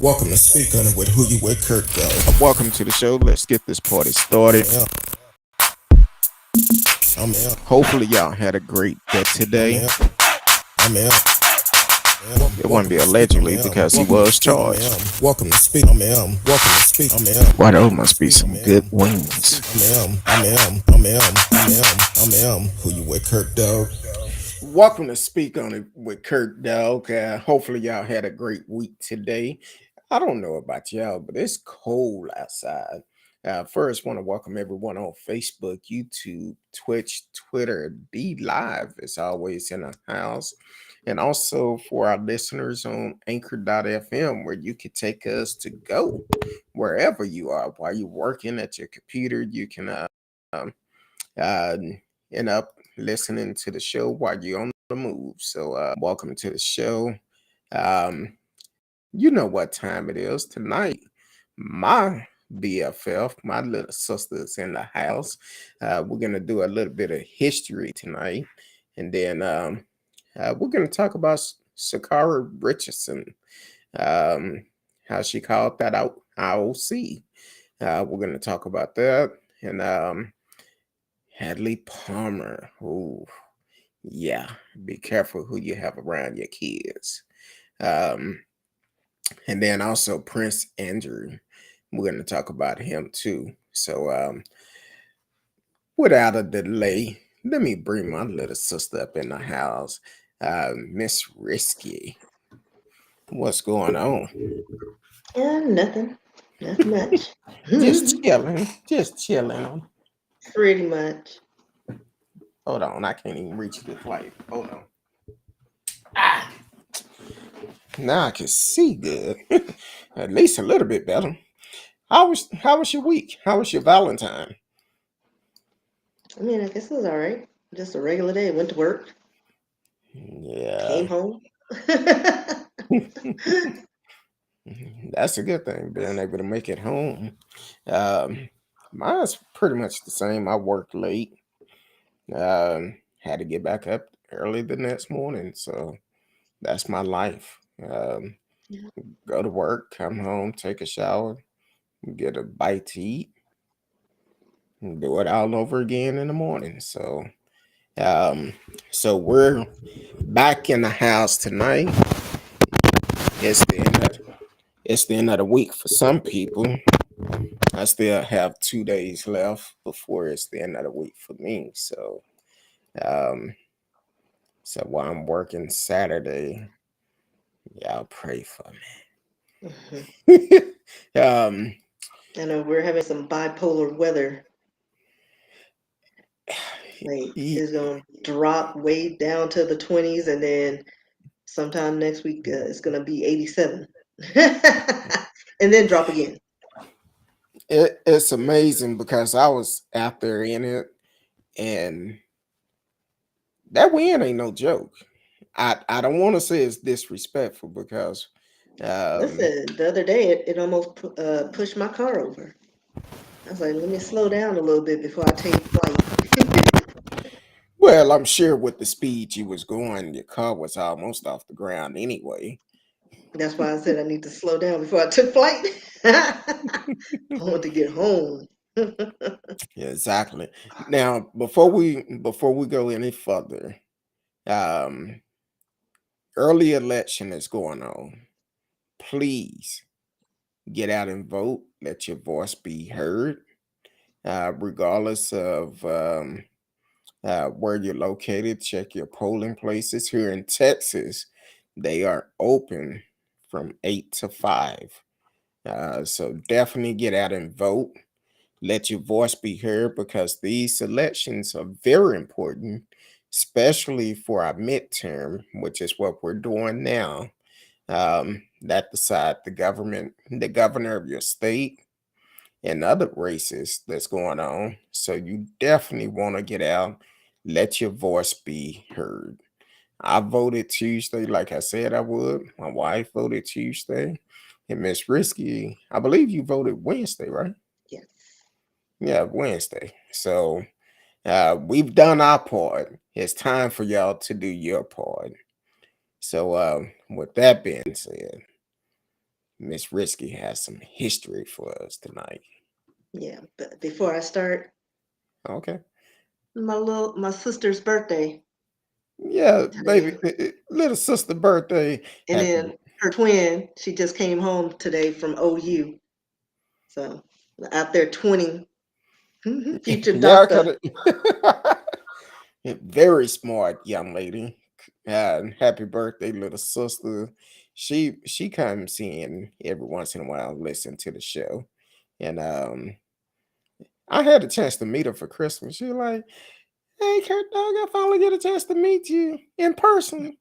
Welcome to Speak On It with Who You With CurtDog. Welcome to the show. Let's get this party started. Yeah, I'm here. Hopefully, y'all had a great day I'm today. here. I'm here. Yeah. It wouldn't Welcome be to Speak. I'm allegedly here. because he Welcome to was Speak. I'm charged. here. Welcome to Speak. I'm here. Welcome to Speak. I'm here. Why, those Welcome to must be Speak. I'm some here. good wings. I'm here. I'm here. I'm here. I'm here. I'm here. Who You With CurtDog. Welcome to Speak On It with CurtDog. Hopefully, y'all had a great week today. I don't know about y'all, but it's cold outside. First, want to welcome everyone on Facebook, YouTube, Twitch, Twitter, Be Live, as always, in the house. And also for our listeners on anchor.fm, where you can take us to go wherever you are. While you're working at your computer, you can um, uh, end up listening to the show while you're on the move. So, welcome to the show. Um, you know what time it is tonight. My BFF, my little sister's in the house. We're gonna do a little bit of history tonight, and then we're gonna talk about Sakara Richardson, um, how she called that out IOC. We're gonna talk about that, and Hadley Palmer. Oh, yeah, be careful who you have around your kids. Um, and then also Prince Andrew. We're going to talk about him too. So, without a delay, let me bring my little sister up in the house. Miss Risky, what's going on? Nothing. Nothing much. Just chilling, just chilling. Pretty much. Hold on, I can't even reach the light. Hold on. Ah, now I can see good, at least a little bit better. How was your week? How was your Valentine? I mean, I guess it was all right. Just a regular day. Went to work, Yeah. came home. That's a good thing, being able to make it home. Mine's pretty much the same. I worked late. Had to get back up early the next morning. So that's my life. Yeah. Go to work, come home, take a shower, get a bite to eat, and do it all over again in the morning. Um, so we're back in the house tonight. It's the end of it's the end of the week for some people. I still have 2 days left before it's the end of the week for me. Um, so while I'm working Saturday, y'all pray for Mhm. me. um, I know we're having some bipolar weather. Like y- it's gonna drop way down to the 20s, and then sometime next week it's gonna be 87, and then drop again. it's amazing because I was out there in it, and that wind ain't no joke. I don't want to say it's disrespectful because um, Listen, the other day it almost pushed my car over. I was like, let me slow down a little bit before I take flight. well, I'm sure with the speed you was going, your car was almost off the ground anyway. That's why I said I need to slow down before I took flight. I want to get home. Yeah, exactly. Now, before we go any further, um, early election is going on. Please get out and vote. Let your voice be heard, regardless of where you're located. Check your polling places. Here in Texas, they are open from 8 to 5. So definitely get out and vote. Let your voice be heard because these elections are very important, especially for our midterm, which is what we're doing now. That decide the governor of your state, and other races that's going on. So you definitely want to get out, let your voice be heard. I voted Tuesday, like I said I would. My wife voted Tuesday, and Miss Risky, I believe you voted Wednesday, right? Yes. Yeah, Wednesday. So we've done our part. It's time for y'all to do your part. So with that being said, Miss Risky has some history for us tonight. Yeah, but before I start, Okay. my sister's birthday Yeah, baby, today, little sister birthday. and Happy. then her twin, she just came home today from OU. So out there 20, future Yeah, doctor. kind of. Very smart young lady. Happy birthday, little sister. She comes in every once in a while, listen to the show, and I had a chance to meet her for Christmas. She was like, "Hey, Kurt Dog, I finally get a chance to meet you in person."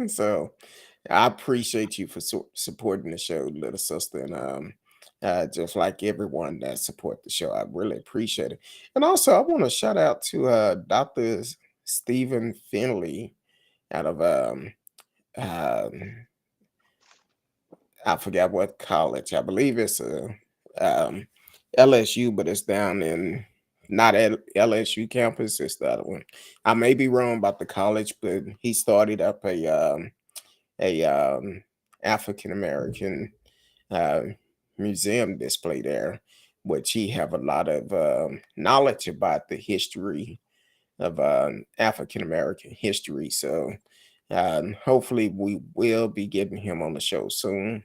So I appreciate you for supporting the show, little sister, and just like everyone that support the show, I really appreciate it. And also, I want to shout out to Dr. Stephen Finley out of um, I forgot what college. I believe it's um, LSU, but it's down in not at LSU campus. It's the other one. I may be wrong about the college, but he started up a African American uh, museum display there, which he have a lot of knowledge about the history of African American history. So hopefully we will be getting him on the show soon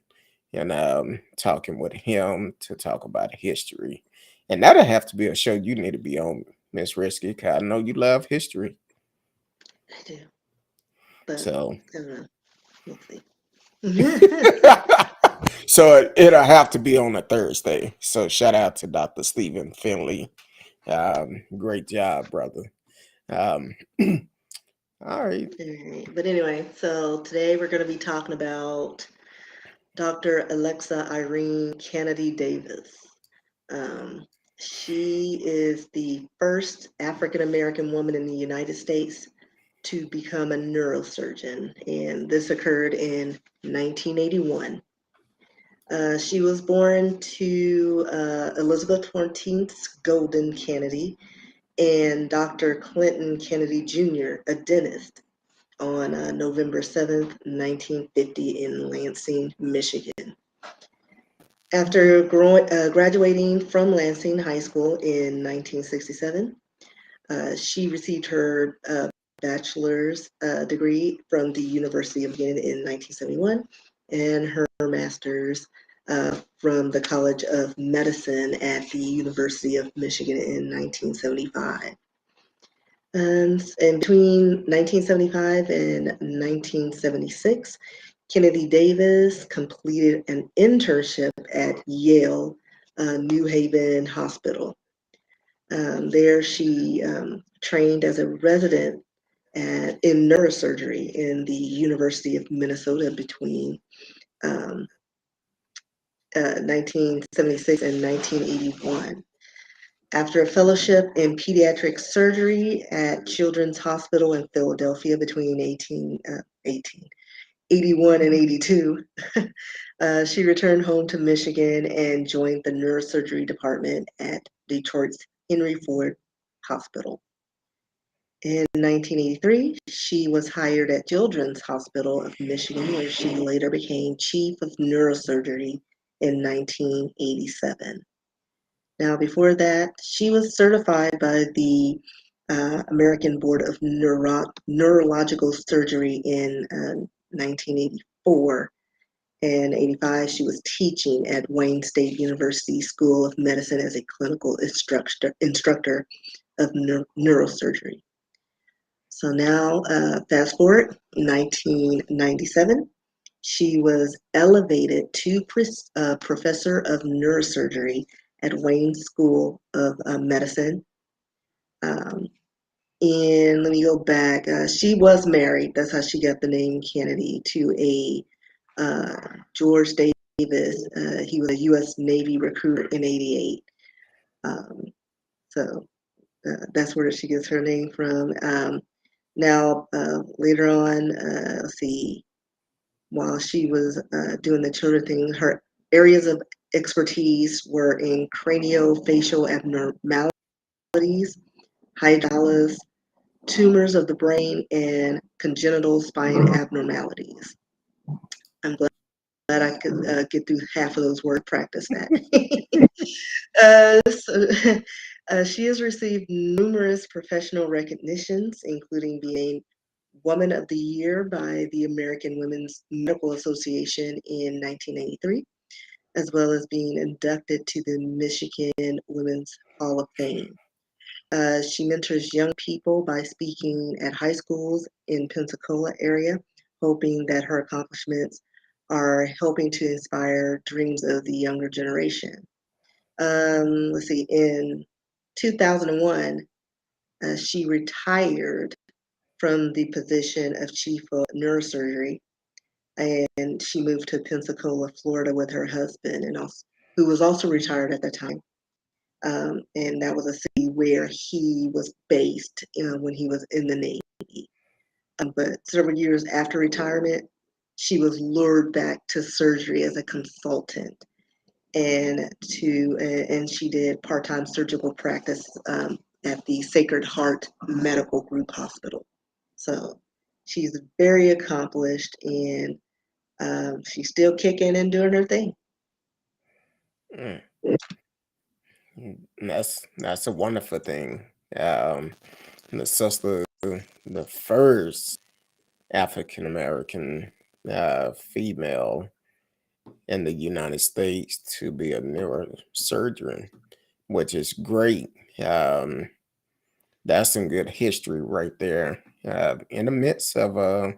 and talking with him to talk about history. And that'll have to be a show you need to be on, Miss Risky, because I know you love history. I do, but So I don't know. We'll see. so it'll have to be on a Thursday. So shout out to Dr. Stephen Finley. Great job, brother. Um, all right. All right. But anyway, so today we're going to be talking about Dr. Alexa Irene Kennedy Davis. Um, she is the first African American woman in the United States to become a neurosurgeon, and this occurred in 1981. She was born to Elizabeth 14th Golden Kennedy and Dr. Clinton Kennedy Jr., a dentist, on November 7th, 1950, in Lansing, Michigan. After graduating from Lansing High School in 1967, she received her bachelor's degree from the University of Michigan in 1971 and her master's from the College of Medicine at the University of Michigan in 1975. And between 1975 and 1976, Kennedy Davis completed an internship at Yale New Haven Hospital. There, she trained as a resident in neurosurgery in the University of Minnesota between um, 1976 and 1981. After a fellowship in pediatric surgery at Children's Hospital in Philadelphia between 81 and 82, she returned home to Michigan and joined the neurosurgery department at Detroit's Henry Ford Hospital. In 1983, she was hired at Children's Hospital of Michigan, where she later became chief of neurosurgery in 1987. Now, before that, she was certified by the American Board of Neurological Surgery in 1984. And 85, she was teaching at Wayne State University School of Medicine as a clinical instructor of neurosurgery. So now, fast forward, 1997, she was elevated to professor of neurosurgery at Wayne School of Medicine. Um, and let me go back. She was married. That's how she got the name Kennedy, to a George Davis. He was a U.S. Navy recruiter in '88. So that's where she gets her name from. Now, later on, let's see, while she was doing the children thing, her areas of expertise were in craniofacial abnormalities, hydraulis, tumors of the brain, and congenital spine abnormalities. I'm glad could get through half of those word practice that. So, she has received numerous professional recognitions, including being Woman of the Year by the American Women's Medical Association in 1993, as well as being inducted to the Michigan Women's Hall of Fame. She mentors young people by speaking at high schools in Pensacola area, hoping that her accomplishments are helping to inspire dreams of the younger generation. Let's see, in 2001, she retired from the position of chief of neurosurgery, and she moved to Pensacola, Florida, with her husband, and also, who was also retired at the time. And that was a city where he was based when he was in the Navy. But several years after retirement, she was lured back to surgery as a consultant, and she did part-time surgical practice at the Sacred Heart Medical Group Hospital. So she's very accomplished, and she's still kicking and doing her thing. Mm. That's a wonderful thing. The sister, the first African American female in the United States to be a neurosurgeon, which is great. That's some good history right there in the midst of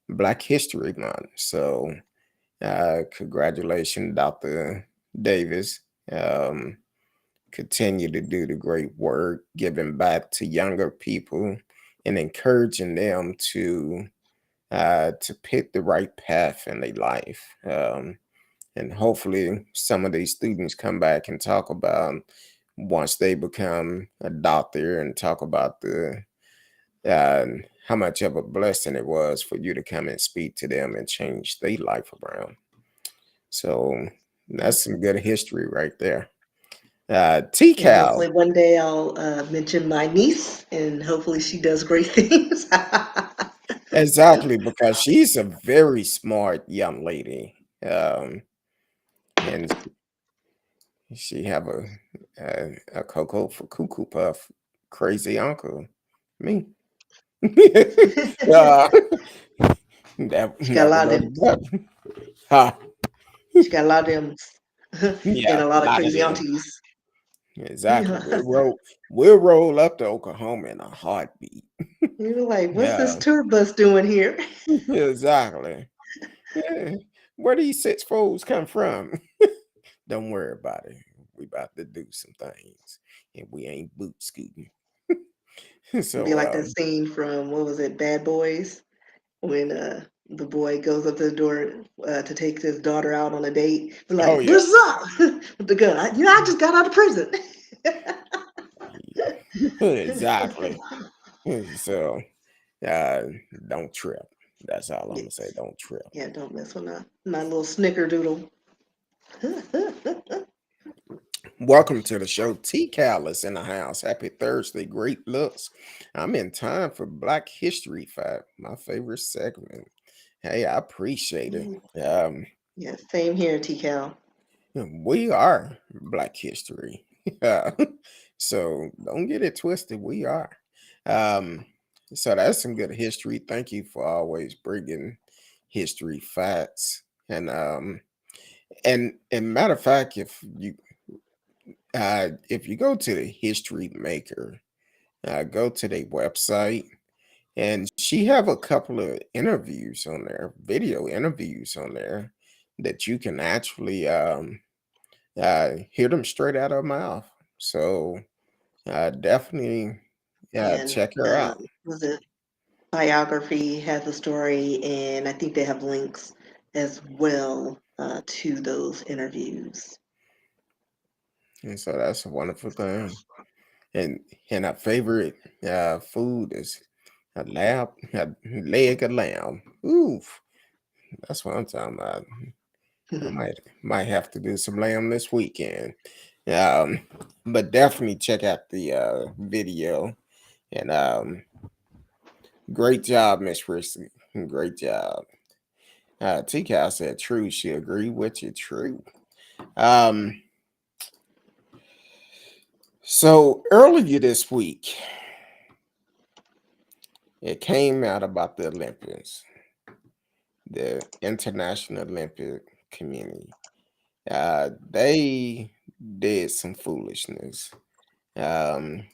Black History Month. So, congratulations, Dr. Davis. Continue to do the great work, giving back to younger people and encouraging them to pick the right path in their life. And hopefully some of these students come back and talk about once they become a doctor and talk about the uh, how much of a blessing it was for you to come and speak to them and change their life around. So that's some good history right there. Yeah, T-Cal. hopefully one day I'll mention my niece, and hopefully she does great things. Exactly, because she's a very smart young lady. And she have a cocoa for cuckoo puff crazy uncle. Me. uh, that She got a never lot of go them. together. Huh. She got a lot of them, and Yeah, a a lot of lot of crazy them. aunties. Exactly. We'll roll up to Oklahoma in a heartbeat. You're like, what's this Yeah, tour bus doing here? exactly. Yeah. Where these six folks come from? Don't worry about it. We about to do some things, and we ain't boot scooting. Be So, like that scene from, what was it, Bad Boys, when the boy goes up to the door to take his daughter out on a date. Be oh like, yeah, what's up? With the gun. I just got out of prison. exactly. So, uh, don't trip. That's all I'm gonna say. Yes. Don't trip. Yeah, don't mess with my little snickerdoodle. Welcome to the show. T Callis in the house. Happy Thursday. Great looks. I'm in time for Black History Fact, my favorite segment. Hey, I appreciate it. Yeah, same here, T-Cal. We are Black History. So don't get it twisted. We are. Um, so that's some good history. Thank you for always bringing history facts. And matter of fact, if you go to the History Maker, go to their website, and she have a couple of interviews on there, video interviews on there that you can actually hear them straight out of her mouth. So definitely And check her out. was it biography has a story, and I think they have links as well to those interviews. And so that's a wonderful thing. And our favorite food is a leg of lamb. Oof, that's what I'm talking about. I might have to do some lamb this weekend. Um, but definitely check out the video. And great job, Miss Christie. Great job. TK said true. She agreed with you. True. Um, so earlier this week, it came out about the Olympics, the International Olympic Committee. They did some foolishness. Um,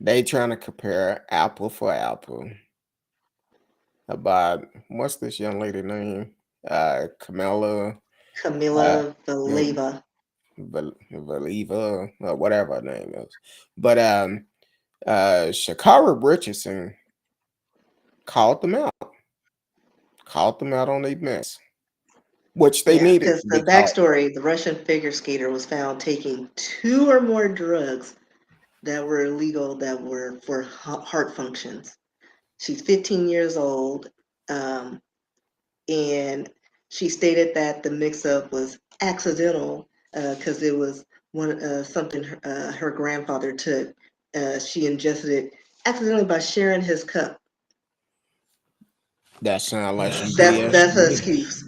they trying to compare apple for apple about what's this young lady name? Camilla uh, Camila um, Valieva. Valieva, or whatever her name is. But Shakara Richardson called them out, on their mess, which they Yeah, needed because to the be called. backstory, the Russian figure skater was found taking 2 or more drugs that were illegal that were for heart functions. She's 15 years old, um, and she stated that the mix-up was accidental because it was something her grandfather took. She ingested it accidentally by sharing his cup. That sounds like some That's BS that's to her me. excuse.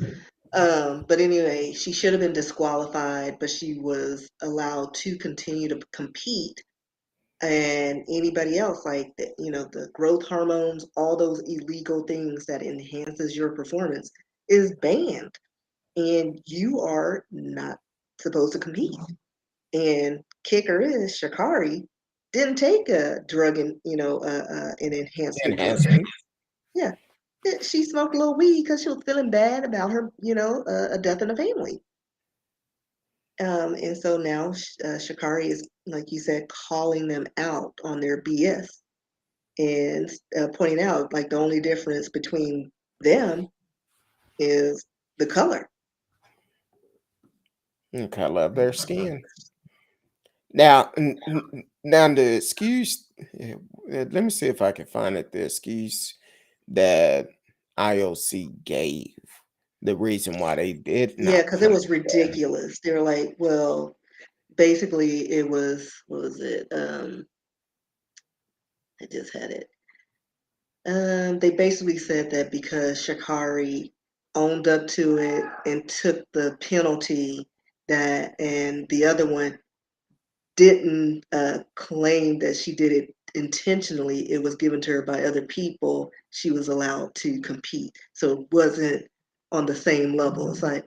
But anyway, she should have been disqualified, but she was allowed to continue to compete. And anybody else, like the growth hormones, all those illegal things that enhances your performance, is banned, and you are not supposed to compete. And kicker is Shakari didn't take a drug and an enhancement drug. Enhancement. Yeah, she smoked a little weed because she was feeling bad about her, a death in the family. And so now Shakari is, like you said, calling them out on their BS and pointing out like the only difference between them is the color. And color of their skin. Now, now the excuse. Let me see if I can find it. The excuse that IOC gave, the reason why they did Yeah, not because it come was ridiculous. They were like, well, basically it was, what was it? I just had it. They basically said that because Shakari owned up to it and took the penalty, that and the other one didn't claim that she did it intentionally, it was given to her by other people, she was allowed to compete. So it wasn't on the same level. It's like,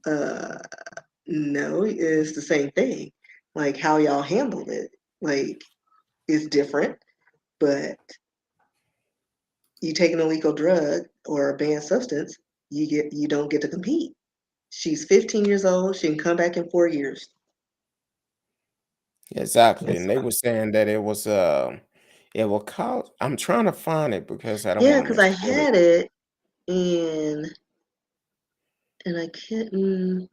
uh, no, it's the same thing. Like how y'all handled it, like, is different, but you take an illegal drug or a banned substance, you don't get to compete. She's 15 years old. She can come back in 4 years. exactly, and they were saying that it will cause. I'm trying to find it because I don't Yeah, want to because I misquote it. had it and I couldn't.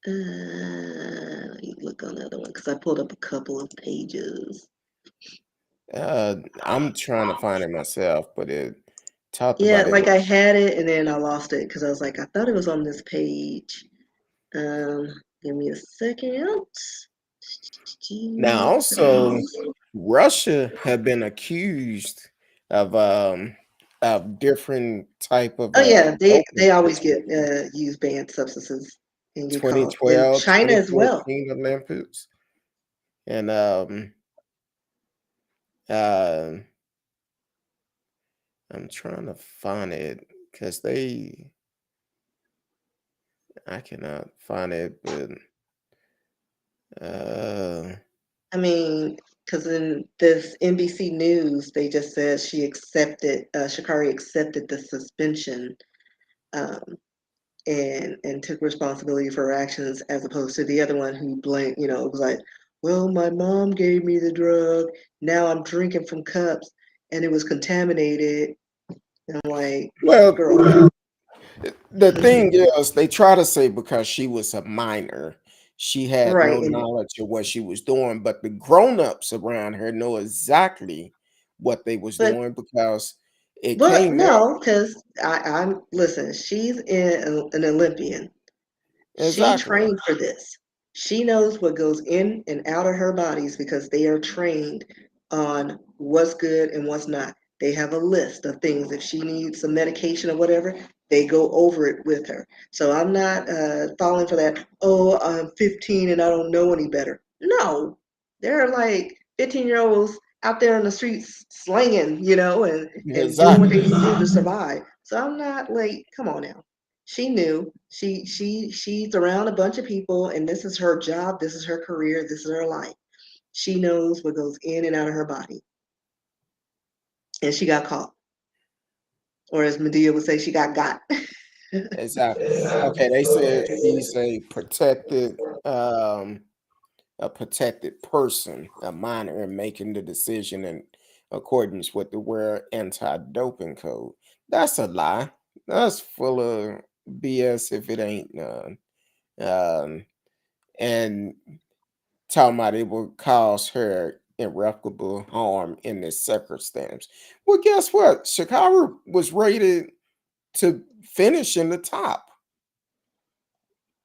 Let me look on the other one because I pulled up a couple of pages. I'm trying to find it myself, but it talked Yeah, about it. like I had it and then I lost it because I was like, I thought it was on this page. Um, Give me a second. Now, also, Russia had been accused of different type of Oh yeah, they doping always get situation. use banned substances and get caught in 2012, China as well. 2014 Olympics, and uh, I'm trying to find it because I cannot find it, but uh, I mean, because in this NBC News, they just said Shakari accepted the suspension, um, and took responsibility for her actions, as opposed to the other one who blamed, it was like, well, my mom gave me the drug, now I'm drinking from cups, and it was contaminated. And I'm like, well, girl. the thing is, they try to say because she was a minor, she had Right. no And knowledge of what she was doing, but the grown-ups around her know exactly what they was but doing because it but came out no, because I'm listen, she's an Olympian. She exactly. trained for this. She knows what goes in and out of her bodies because they are trained on what's good and what's not. They have a list of things. If she needs some medication or whatever, they go over it with her. So I'm not falling for that. Oh, I'm 15 and I don't know any better. No, there are like 15-year-olds out there on the streets slanging, and doing what Exactly. they need to do to survive. So I'm not like, come on now. She knew she's around a bunch of people, and this is her job, this is her career, this is her life. She knows what goes in and out of her body, and she got caught, or as Medea would say, she got. Exactly. Okay, they said she's a protected person, a minor, in making the decision in accordance with the World Anti-Doping Code. That's a lie. That's full of BS if it ain't none. Um, and talking about it will cause her irreparable harm in this circumstance. Well, guess what? Chicago was rated to finish in the top.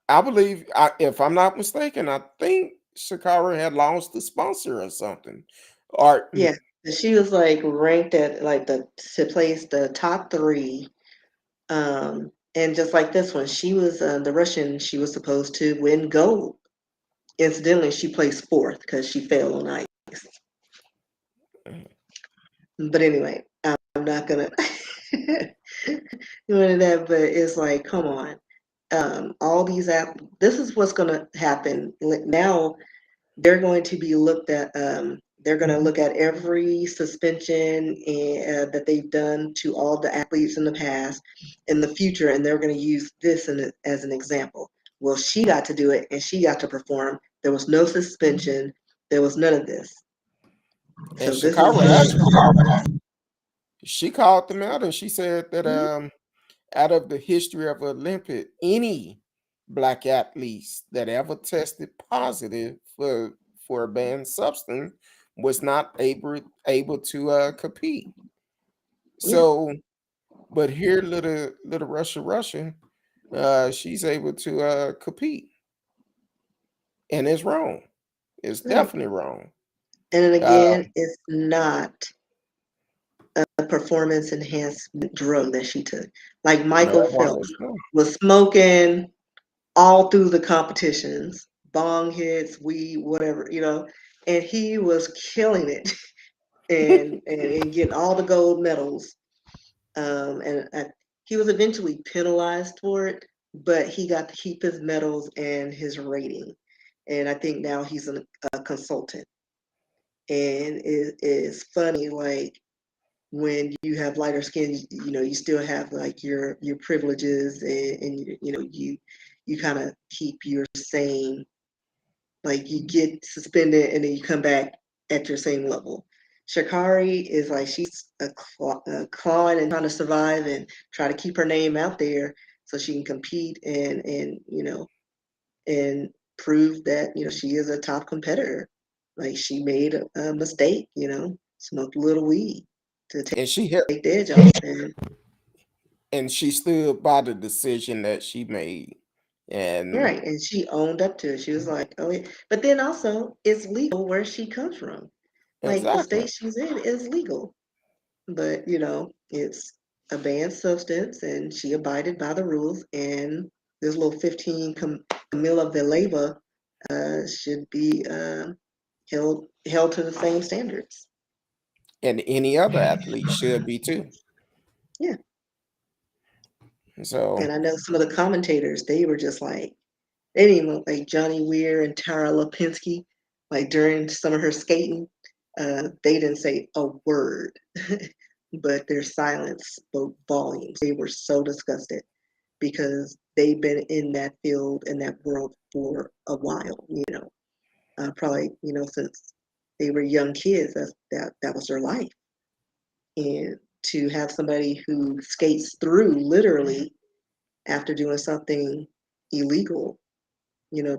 I believe, if I'm not mistaken, I think Shakira had lost the sponsor or something. Or Yeah, she was like ranked at like to place the top three. And just like this one, she was the Russian. She was supposed to win gold. Incidentally, she placed fourth because she fell on ice. But anyway, I'm not gonna go into that. But it's like, come on, all these this is what's gonna happen now. They're going to be looked at. They're going to look at every suspension that they've done to all the athletes in the past, in the future, and they're going to use this as an example. Well, she got to do it, and she got to perform. There was no suspension. There was none of this. and So this is Shakira good. actually, she called them out and she said that Mhm. out of the history of Olympic, any black athletes that ever tested positive for a banned substance was not able to compete. Yeah, So, but here, little Russia, she's able to compete, and it's wrong. It's right. definitely wrong. And then Uh, again, it's not a performance enhancement drug that she took. Like Michael marijuana Phelps is wrong. was smoking all through the competitions, bong hits, weed, whatever, and he was killing it and getting all the gold medals. And he was eventually penalized for it, but he got to keep his medals and his rating. And I think now he's a consultant. And it is funny, like when you have lighter skin, you still have like your privileges, and you kind of keep your same, like you get suspended and then you come back at your same level. Shakari is like she's clawing and trying to survive and try to keep her name out there so she can compete and prove that she is a top competitor. Like she made a mistake, smoked a little weed to and she hit, take the edge off. and she stood by the decision that she made. And Right, and she owned up to it. She was like, "Oh, yeah." But then also, it's legal where she comes from. Like the exactly, state she's in is legal, but it's a banned substance, and she abided by the rules. And this little 15 Camila Vileva should be held to the same standards. and any other athlete should be too. Yeah, So, and I know some of the commentators, they were just like, they didn't even look like Johnny Weir and Tara Lipinski, like during some of her skating. They didn't say a word, but their silence spoke volumes. They were so disgusted because they've been in that field, in that world for a while, probably, since they were young kids. That was their life. And to have somebody who skates through literally after doing something illegal,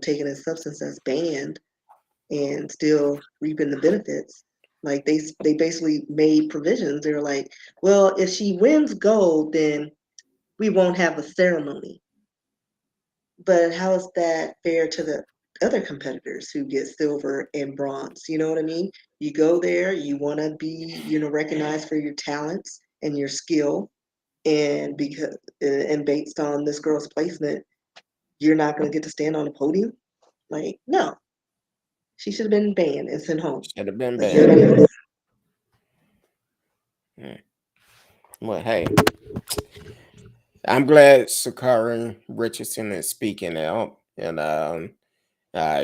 taking a substance that's banned and still reaping the benefits. Like they basically made provisions. They were like, well, if she wins gold, then we won't have a ceremony. But how is that fair to the other competitors who get silver and bronze? You know what I mean? You go there, you want to be, recognized for your talents and your skill, and based on this girl's placement, you're not going to get to stand on the podium. Like, no, she should have been banned and sent home. Should have been Like, you're banned. gonna Well, hey, I'm glad Sakari Richardson is speaking out, and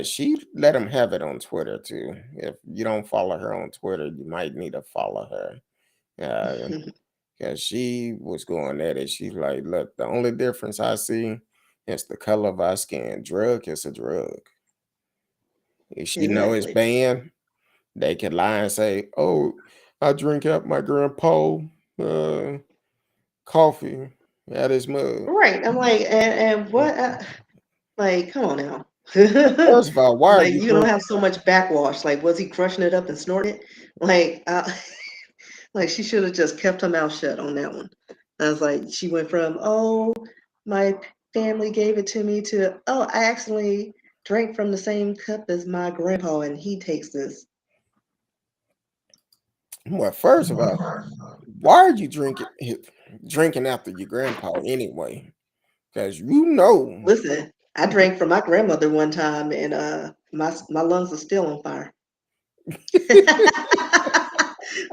she let him have it on Twitter too. If you don't follow her on Twitter, you might need to follow her. Because she was going at it. She's like, look, the only difference I see is the color of our skin. Drug is a drug. If she know it's exactly. banned, they can lie and say, oh, I drink up my grandpa uh, coffee at his mug. Right. I'm like, and what? Like, come on now. First of all, why are Like, you you don't drinking? have so much backwash. Like, was he crushing it up and snorting it? Like, like she should have just kept her mouth shut on that one. I was like, she went from, oh, my family gave it to me to, oh, I actually drank from the same cup as my grandpa and he takes this. Well, first of all, why are you drinking after your grandpa anyway? Because you know. Listen, I drank from my grandmother one time and my lungs are still on fire.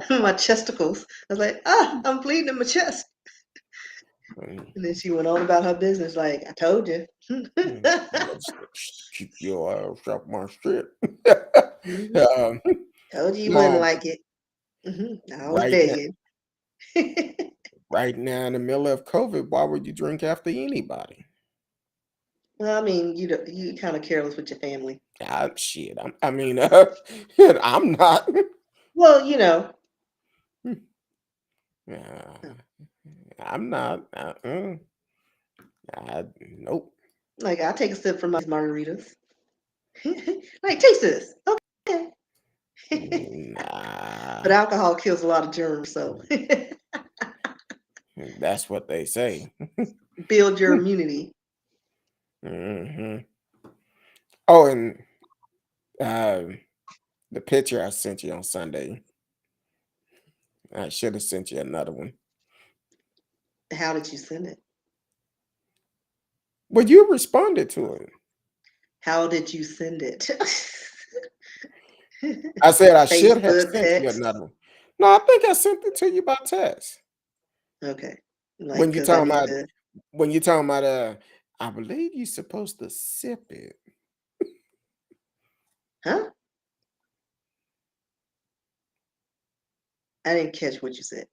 My chesticles. I was like, I'm bleeding in my chest. And then she went on about her business, like, I told you. Keep your ass off my shit. Mhm. um, Told you you wouldn't no, like it. I was right now, begging. right now in the middle of COVID, why would you drink after anybody? Well, I mean, you kind of careless with your family. Shit. I mean, I'm not. Well, Uh, I'm not. Nope. like I take a sip from my margaritas. Like, taste this. Okay. But Nah, alcohol kills a lot of germs, so that's what they say. build your immunity. Hmm. Oh, and uh, the picture I sent you on Sunday, I should have sent you another one. How did you send it? Well, you responded to it. How did you send it? I said I should have Facebook, sent you text. another one. No, I think I sent it to you by text. Okay. Like, When you because I talking need about to, when you talking about I believe you're supposed to sip it. huh? I didn't catch what you said.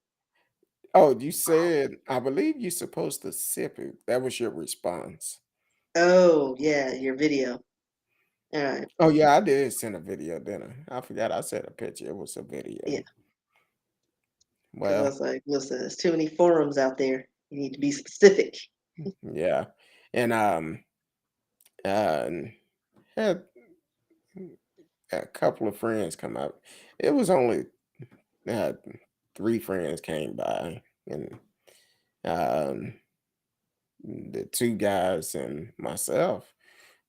Oh, you said I believe you're supposed to sip it. That was your response. Oh, yeah, your video. All right. Oh yeah, I did send a video, didn't I? I forgot I said a picture. It was a Yeah. video. Because I Well, was like, listen, there's too many forums out there. You need to be specific. yeah. And uh had a couple of friends come out. It was only uh, three friends came by, and um, the two guys and myself.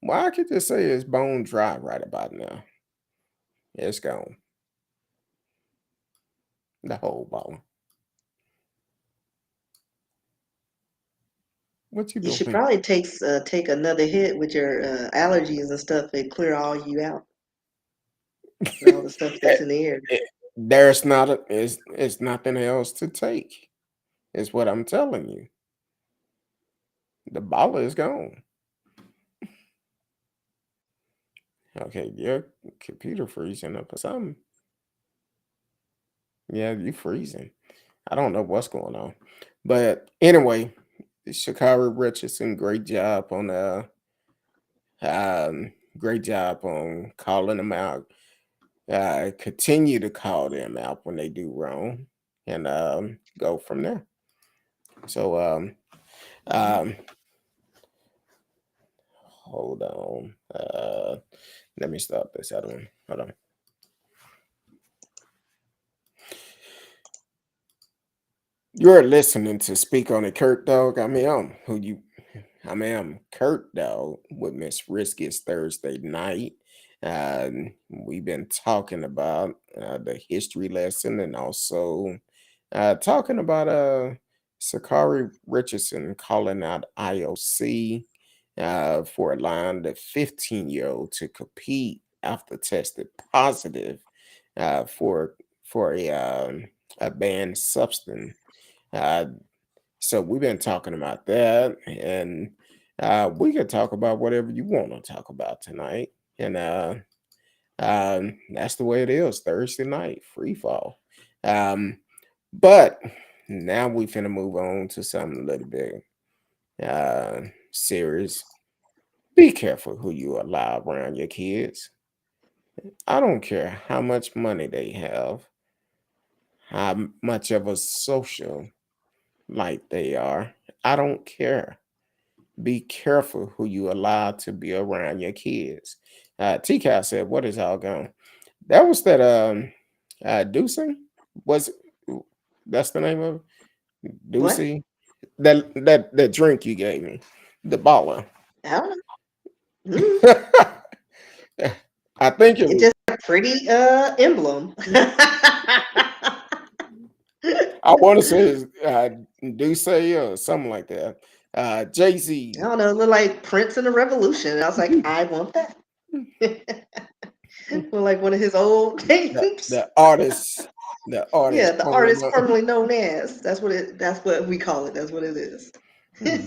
Well, I could just say it's bone dry right about now. It's gone, the whole bottle. What you You should doing? probably take another hit with your allergies and stuff and clear all you out with all the stuff Eh, that's in the air. There's not it's nothing else to take. Is what I'm telling you. The bottle is gone. Okay, your computer freezing up or something. Yeah, you freezing. I don't know what's going on. But anyway, Shakara Richardson, great job on calling them out. Continue to call them out when they do wrong and go from there. So um hold on. Let me start this other one. Hold on. You're listening to Speak on It, CurtDog. I'm Kurt Dog with Miss Risky's Thursday night. We've been talking about the history lesson and also talking about Sakari Richardson calling out IOC for allowing the 15-year-old to compete after tested positive for a banned substance. Uh, so we've been talking about that, and we can talk about whatever you want to talk about tonight. And that's the way it is. Thursday night, free fall. Um, but now we finna move on to something a little bit serious. Be careful who you allow around your kids. I don't care how much money they have, how much of a social like they are. I don't care. Be careful who you allow to be around your kids. TCal said, "What is all gone?" That was that Ducey? Was that's the name of it? What? Ducey? That drink you gave me, the baller. I don't know. Mm. I think it It was. just a pretty emblem. I want to say it's Ducey or something like that. Jay I Z. don't know. It looked like Prince in the Revolution. And I was like, I want that. Well, like one of his old the games. the artist, the Yeah, artist the formerly artist known. formerly known as. That's what we call it. That's what it is. Hmm.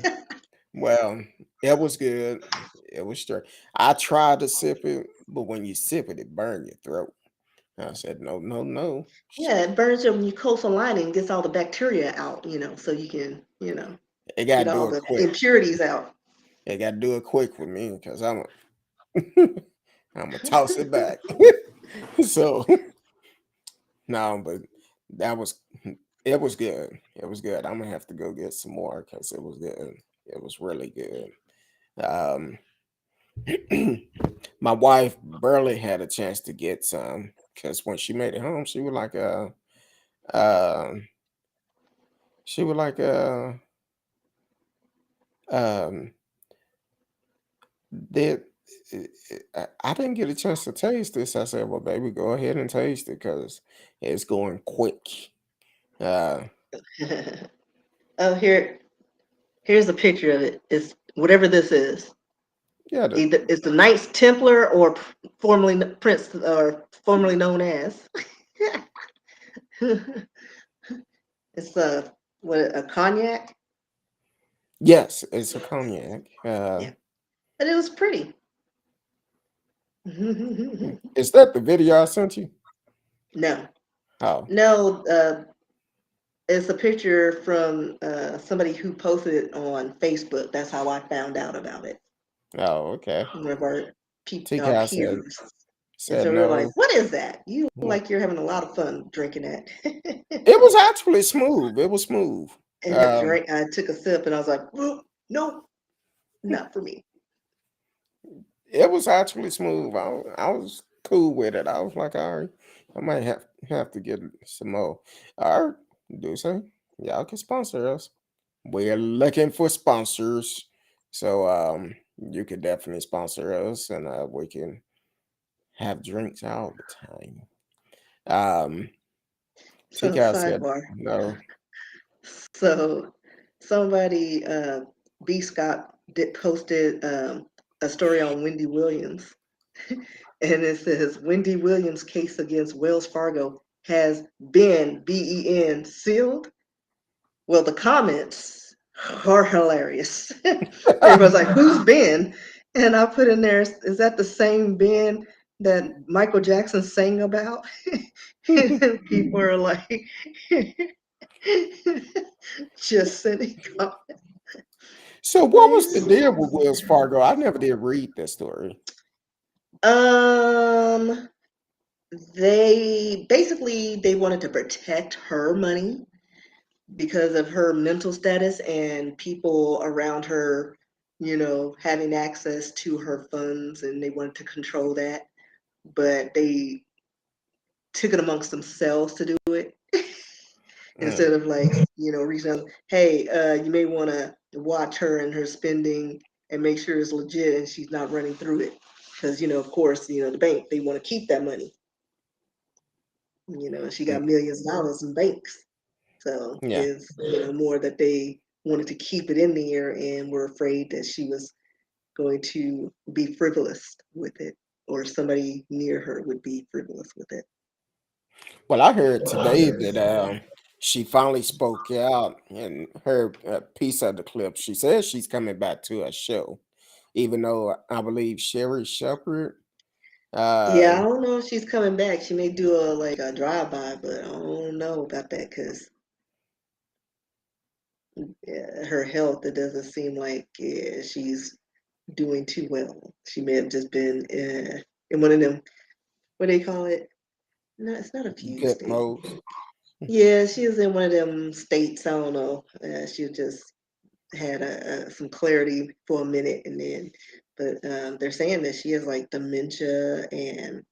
Well, it was good. It was straight. I tried to sip it, but when you sip it, it burn your throat. I said, no, no, no. Yeah, it burns your mucosal lining, gets all the bacteria out, so you can, It get gotta do all it the quick. impurities out. It gotta do it quick for me because I'm gonna toss it back. So no, but that was it was good. It was good. I'm gonna have to go get some more because it was good. It was really good. Um, my wife barely had a chance to get some because when she made it home, um, she was like, um, did I didn't get a chance to taste this. I said, well, baby, go ahead and taste it because it's going quick. Uh, Oh, here's a picture of it. It's whatever this is. yeah, Either it's the Knights Templar or formerly Prince or formerly known as. It's a cognac. yes, it's a cognac. Yeah, but it was pretty. Is that the video I sent you? No, Oh, no. It's a picture from somebody who posted it on Facebook. That's how I found out about it. oh, okay. One of our our TK said peers. And said so we were like, no. "What is that? You look Yeah. like you're having a lot of fun drinking that." It was actually smooth. It was smooth. And Um, I took a sip, and I was like, "Well, nope, not for me." it was actually smooth. I was cool with it. I was like, all right, I might have to get some more. All right, do say y'all can sponsor us. We're looking for sponsors, so you could definitely sponsor us, and we can have drinks all the time. Um, So TK said sidebar. no. So somebody, B Scott, did posted a story on Wendy Williams, and it says Wendy Williams' case against Wells Fargo has been BEN sealed. Well, the comments are hilarious. Everybody's like, "Who's Ben?" And I put in there, "Is that the same Ben that Michael Jackson sang about?" And then people are like, just sending comments. So what was the deal with Wells Fargo? I never did read that story. Um, they wanted to protect her money because of her mental status and people around her, having access to her funds, and they wanted to control that. But they took it amongst themselves to do it Mm. instead of like, reaching out, hey, you may want to watch her and her spending and make sure it's legit and she's not running through it. because of course, the bank, they want to keep that money. She got millions of dollars in banks, so Yeah. it's more that they wanted to keep it in there and were afraid that she was going to be frivolous with it, or somebody near her would be frivolous with it. Well, I heard today that she finally spoke out in her piece of the clip. She says she's coming back to a show, even though I believe Sherry Shepherd. Yeah, I Uh, don't know if she's coming back. She may do a drive by, but I don't know about that because her health, it doesn't seem like she's doing too well. She may have just been in one of them, what do they call it? No, it's not a fugue good state. modes. Yeah, she was in one of them states. I don't know. She just had some clarity for a minute, and then, but they're saying that she has like dementia and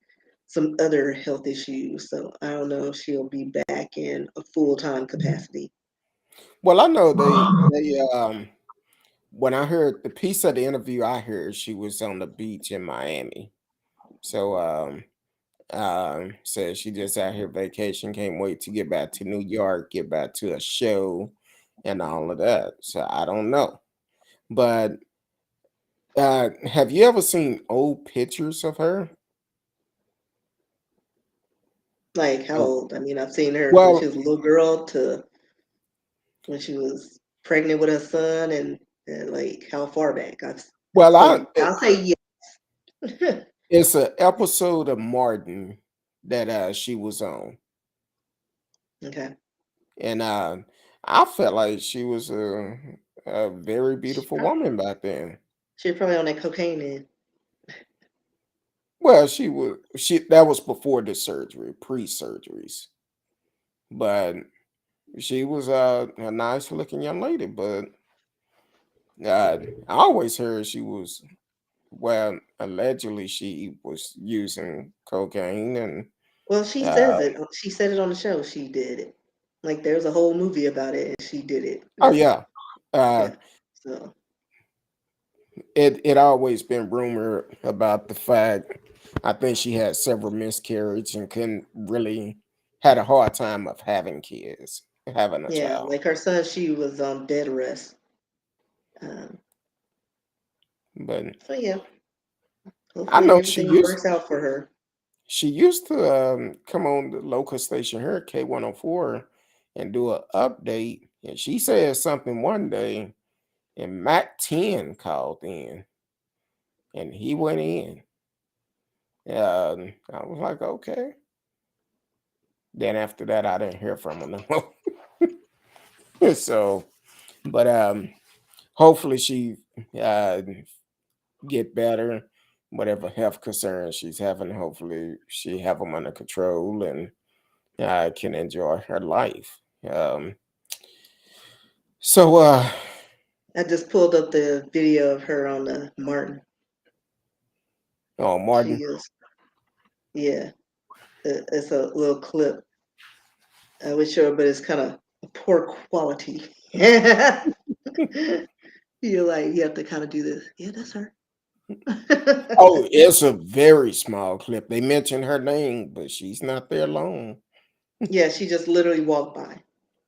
some other health issues. So I don't know if she'll be back in a full-time capacity. Well, I know they when I heard the piece of the interview, I heard she was on the beach in Miami. So said she just out here vacation, can't wait to get back to New York, get back to a show and all of that. So I don't know. But have you ever seen old pictures of her? Like how Oh, old? I mean, I've seen her when she well, was a little girl to when she was pregnant with her son, and like how far back? well, I'll say yes. it's an episode of Martin that she was on, Okay. and I felt like she was a very She beautiful prob- woman back then. she was probably on that cocaine then. Well, she that was before the surgery, pre-surgeries, but she was a nice looking young lady. But I always heard she was, well, allegedly she was using cocaine and Well, she uh says it. She said it on the show. She did it. Like there's a whole movie about it, and she did it. oh yeah. Uh Yeah. So it always been rumored about the fact I think she had several miscarriages and couldn't really had a hard time of having kids, having a yeah, child. like her son, she was on bed rest. Um, But so yeah, I hopefully know everything works out for her. she used to come on the local station here, K104, and do an update. And she said something one day, and Mac 10 called in, and he went in. I was like, okay. Then after that, I didn't hear from her no more. So, but hopefully she uh, get better. Whatever health concerns she's having, hopefully she have them under control and can enjoy her life. So, I just pulled up the video of her on the Martin. oh, She Martin. is, yeah, it's a little clip. I wish sure, but it's kind of poor quality. You have to kind of do this. Yeah, that's her. Oh, it's a very small clip. They mention her name, but she's not there long. Yeah, she just literally walked by.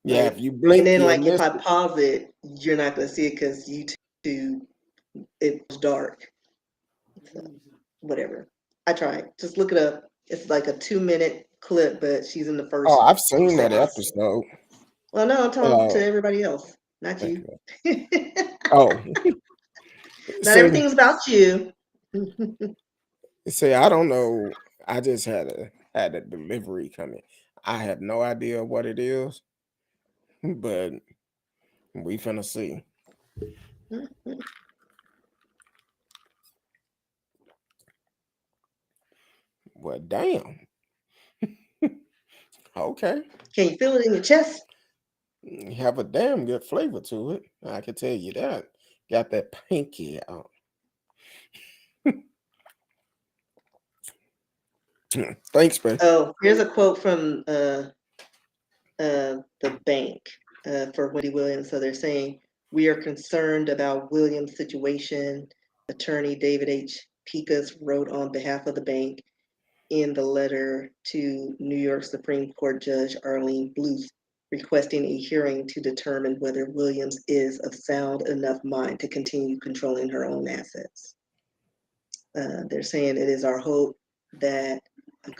Yeah, if Like, you and blink, then you'll like if miss I it. pause it, you're not gonna see it because YouTube it was dark. So whatever. I tried. Just look it up. It's like a 2 minute clip, but she's in the Oh, first I've few seen that seconds. episode. Well, no, I'm talking Uh, to everybody else, not you. okay. Oh, Not see, everything's about you. see, I don't know. I just had a delivery coming. I have no idea what it is, but we finna see. Well, damn. Okay. Can you feel it in your chest? Have a damn good flavor to it. I can tell you that. Got that pinky out. Thanks, man. Oh, here's a quote from the bank for Wendy Williams. So they're saying, we are concerned about Williams' situation. Attorney David H. Pecos wrote on behalf of the bank in the letter to New York Supreme Court Judge Arlene Bluth, requesting a hearing to determine whether Williams is of sound enough mind to continue controlling her own assets. They're saying it is our hope that the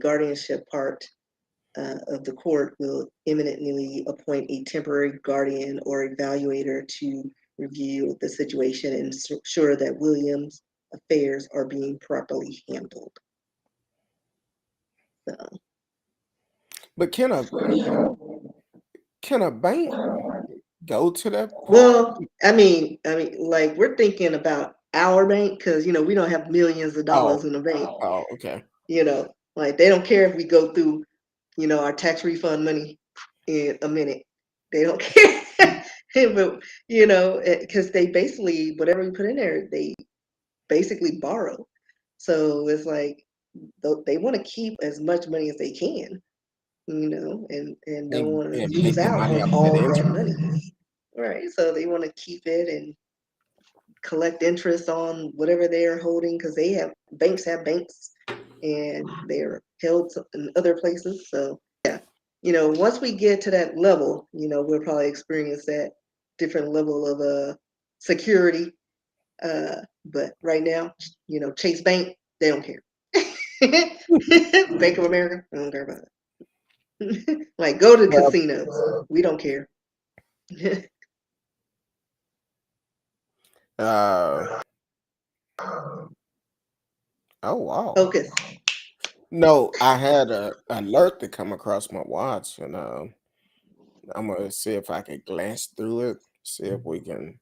guardianship part of the court will imminently appoint a temporary guardian or evaluator to review the situation and ensure that Williams' affairs are being properly handled. So, But can a bank go to that part? well, I mean, like we're thinking about our bank because we don't have millions of dollars in the bank. Oh, okay. Like they don't care if we go through, our tax refund money in a minute. They don't care. But because they basically whatever we put in there, they basically borrow. So it's like they want to keep as much money as they can, and don't want to And lose make the out money on off all that that interest. money. Right. So they want to keep it and collect interest on whatever they are holding because banks have banks and they're held in other places. So once we get to that level, we'll probably experience that different level of security. But right now, Chase Bank, they don't care. Bank of America, I don't care about it. Like go to Well, casinos, we don't care. Oh wow. Focus. No, I had a alert to come across my watch, and I'm gonna see if I can glance through it, see if we can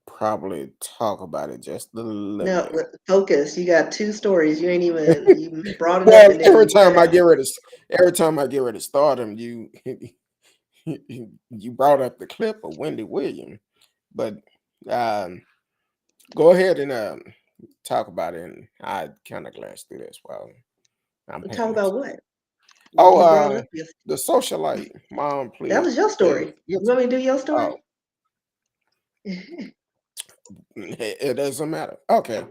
probably talk about it just a little No, bit. focus. You got two stories. You brought it up Well, and then you cut out. every time I get ready to start them, you you brought up the clip of Wendy Williams, but um, go ahead and talk about it, and I kind of glance through this while I'm Talk paying about attention. what? Oh, You brought up the socialite mom, that please, was your please, story. You want me to do your story? oh, it doesn't matter. Okay,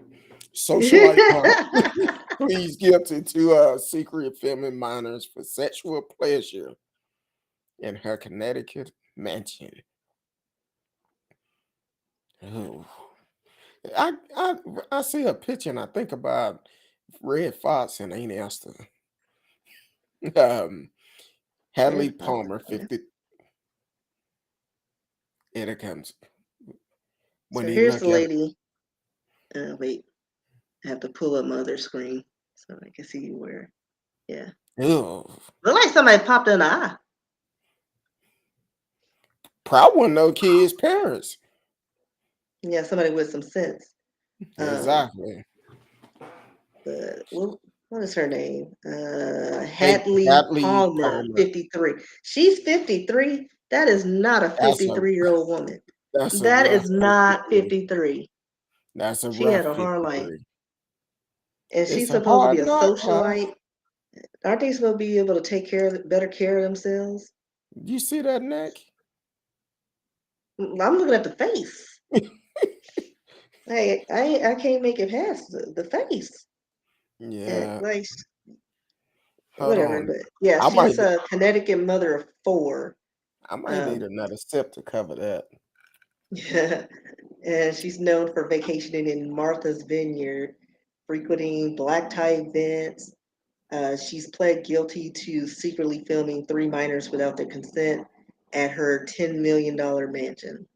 socialite mom, please guilty to secret filming minors for sexual pleasure in her Connecticut mansion. Oh, I see a picture and I think about Red Fox and Aunt Esther. Um, Hadley Red Fox. Palmer, 50. Here it comes. When So you here's the look at lady. Wait, I have to pull up my other screen so I can see where. Yeah, it, oh, look like somebody popped in the eye. probably one of those kids' parents. Yeah, somebody with some sense. Exactly. But what is her name? Hadley Hadley Palmer, Palmer. 53. She's 53. That is not a That's a 53-year-old woman. that's a That rough is not 53. 53. That's a She had rough a hard life. 53. And It's she's a supposed to be hard a knock life. socialite. Aren't they supposed to be able to take better care of themselves? You see that neck? I'm looking at the face. Hey, I can't make it past the face. And Yeah. like Hold whatever, on. but yeah, I might she's a Connecticut mother of 4. I might need Um, another sip to cover that. and she's known for vacationing in Martha's Vineyard, frequenting black tie events. She's pled guilty to secretly filming 3 minors without their consent at her $10 million mansion.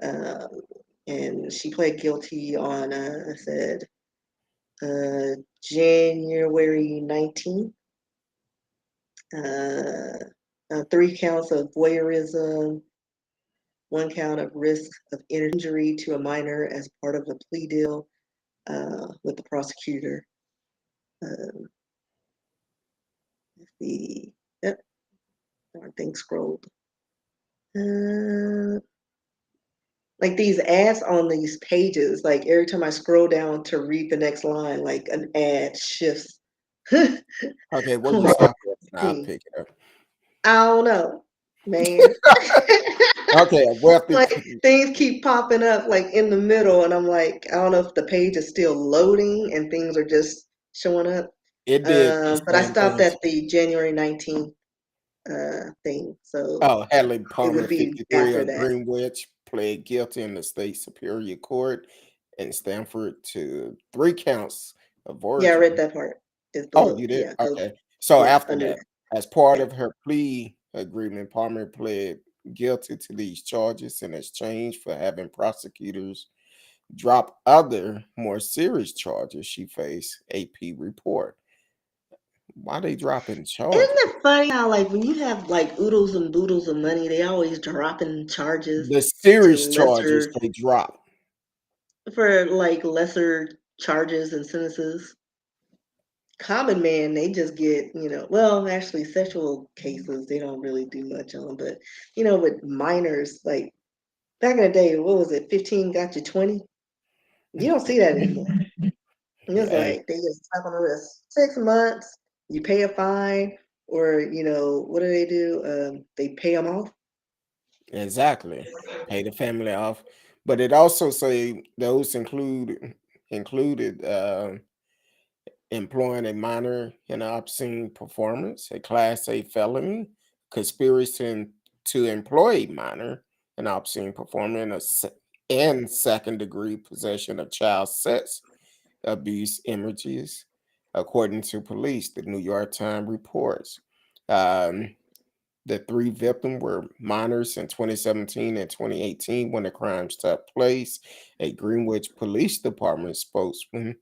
Uh, and she pled guilty on, I said, January 19th. 3 counts of voyeurism, 1 count of risk of injury to a minor as part of a plea deal with the prosecutor. Um, the yep, thing scrolled. Like these ads on these pages, like every time I scroll down to read the next line, like an ad shifts. Okay, where you on stop at? the I'll screen. pick it up. I don't know, man. Okay, a wealthy. Like things keep popping up like in the middle, and I'm like, I don't know if the page is still loading and things are just showing up. It did the But I same stopped thing. at the January 19th thing, so Oh, Hadley it Palmer, would be 53 after of that. Greenwich, pled guilty in the state superior court in Stanford to 3 counts of Yeah, I read origin. that part. It's Oh, below. you did? Yeah, go. Okay. So Yeah, after under that, that. as part Yeah. of her plea agreement, Palmer pled guilty to these charges in exchange for having prosecutors drop other more serious charges she faced, AP report. Why they dropping Isn't charges? it funny how like when you have like oodles and boodles of money, they always dropping charges The to serious charges lesser they drop. for like lesser charges and sentences. Common man, they just get, well, actually sexual cases, they don't really do much on, but with minors, like back in the day, what was it, 15 got you 20? You don't see that anymore. It's Hey, like they just slap on the wrist. 6 months, you pay a fine, or what do they do? They pay them off. exactly. Pay the family off. But it also say those included employing a minor in an obscene performance, a class A felony, conspiracy to employ a minor in obscene performance, and second degree possession of child sex abuse images, according to police. The New York Times reports. Um, the three victims were minors in 2017 and 2018 when the crimes took place. A Greenwich Police Department spokesman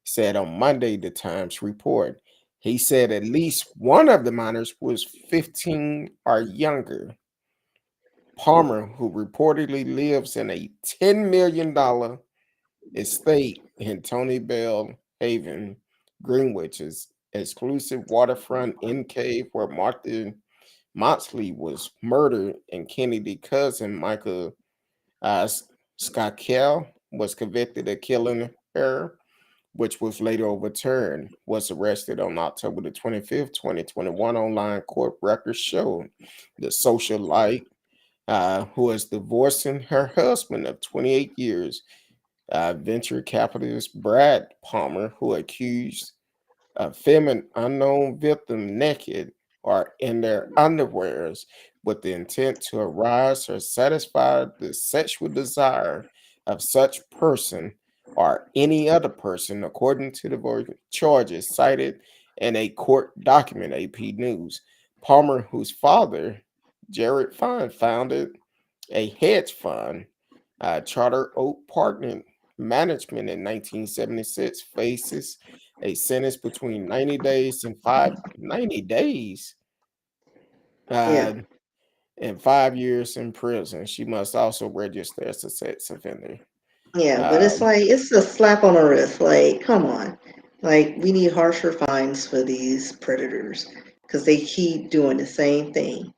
said on Monday, the Times report. He said at least one of the minors was 15 or younger. Palmer, who reportedly lives in a $10 million estate in Tony Bell Haven, Greenwich's exclusive waterfront enclave where Martin Moxley was murdered and Kennedy cousin Michael uh, Skakel was convicted of killing her, which was later overturned, was arrested on October the 25th, 2021. Online court records show the socialite who is divorcing her husband of 28 years, venture capitalist Brad Palmer, who accused filming unknown victim naked or in their underwears with the intent to arouse or satisfy the sexual desire of such person or any other person, according to the charges cited in a court document, AP News. Palmer, whose father, Jared Fine, founded a hedge fund, Charter Oak Partner Management in 1976, faces a sentence between 90 days and 90 days Yeah. uh, and 5 years in prison. She must also register as a sex offender. Yeah, but Uh, it's like it's a slap on the wrist. Like, come on. Like, we need harsher fines for these predators because they keep doing the same thing.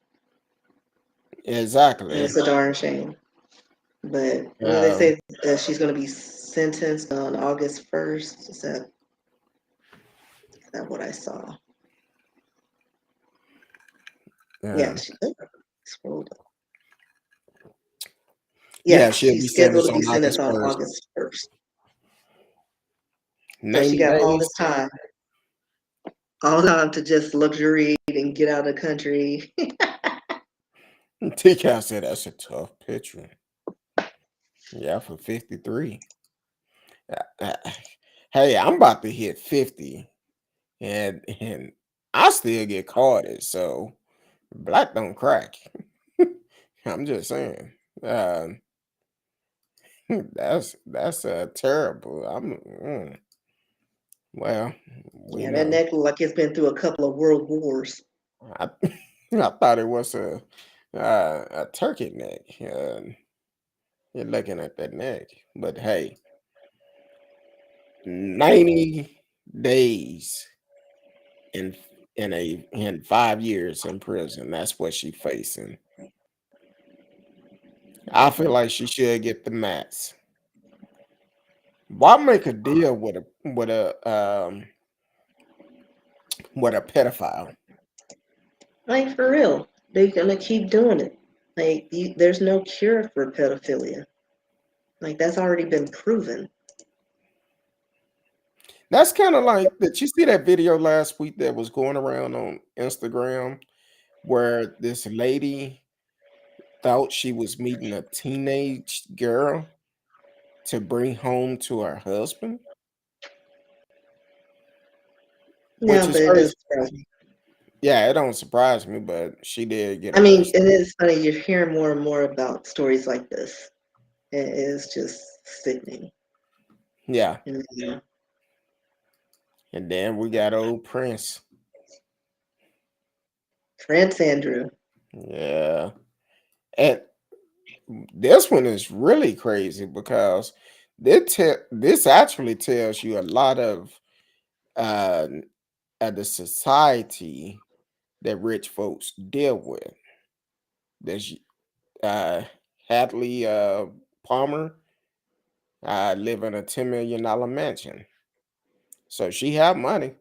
And exactly. it's a darn shame. But what do they Um, say? She's going to be sentenced on August 1st. Is that what I saw? Yeah, um, scrolled up. yeah, Yes, she'll be she's scheduled sentenced to be on sentenced August on 1st. August 1st. So she 90 got days. all the time to just luxuriate and get out of the country. TK said that's a tough picture. Yeah, for 53. Uh, uh, Hey, I'm about to hit 50 and I still get carded, so black don't crack. I'm just saying. Um, that's terrible. Well, we Yeah, that know. neck look like it's been through a couple of world wars. I I thought it was a turkey neck. You're looking at that neck, but hey, 90 days in in 5 years in prison. That's what she's facing. I feel like she should get the max. Why make a deal with a pedophile? Like for real, they gonna keep doing it. Like, there's no cure for pedophilia. Like, that's already been proven. That's kind of like that. You see that video last week that was going around on Instagram where this lady thought she was meeting a teenage girl to bring home to her husband, Yeah, which but is it crazy. does surprise me. Yeah, it don't surprise me, but she did get I mean, arrested. it is funny. You're hearing more and more about stories like this. It is just sickening. Yeah, Yeah. and then we got old Prince. Prince Andrew. Yeah, and this one is really crazy because this actually tells you a lot uh, of the society that rich folks deal with. There's uh, Hadley Palmer live in a $10 million mansion, so she have money.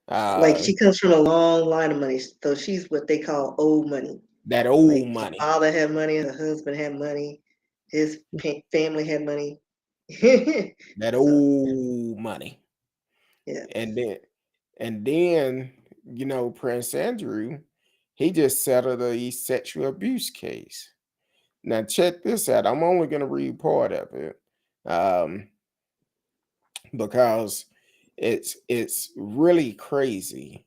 Like, Uh, she comes from a long line of money. So she's what they call old money. that Like, old her money, father had money, her husband had money, his family had money. that So, old money, yeah. and then Prince Andrew, he just settled a sexual abuse case. Now check this out. I'm only going to read part of it. Um, because it's really crazy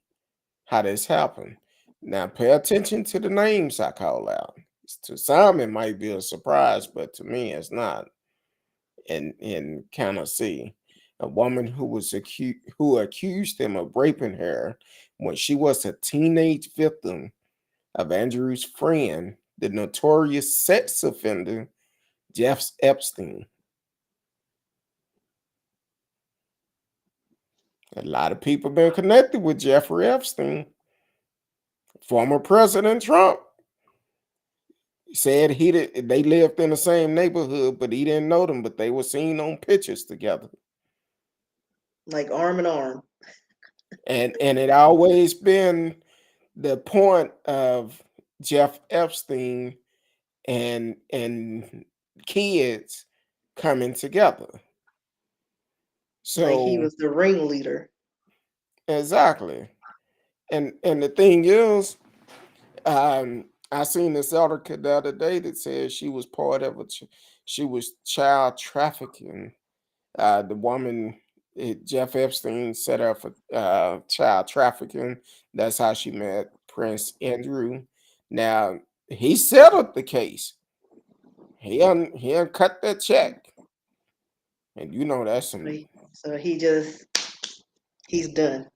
how this happened. Now pay attention to the names I call out. To some it might be a surprise, but to me it's not. And kind of see a woman who accused him of raping her when she was a teenage victim of Andrew's friend, the notorious sex offender Jeff Epstein. A lot of people been connected with Jeffrey Epstein. Former President Trump said they lived in the same neighborhood, but he didn't know them, but they were seen on pictures together. Like, arm in arm. And it always been the point of Jeff Epstein and kids coming together. Like, he So was the ringleader. exactly. And the thing is, I seen this article the other day that says she was part of she was child trafficking. The woman, Jeff Epstein, set up for child trafficking. That's how she met Prince Andrew. Now he settled the case. He cut that check, and that's some. So he's done.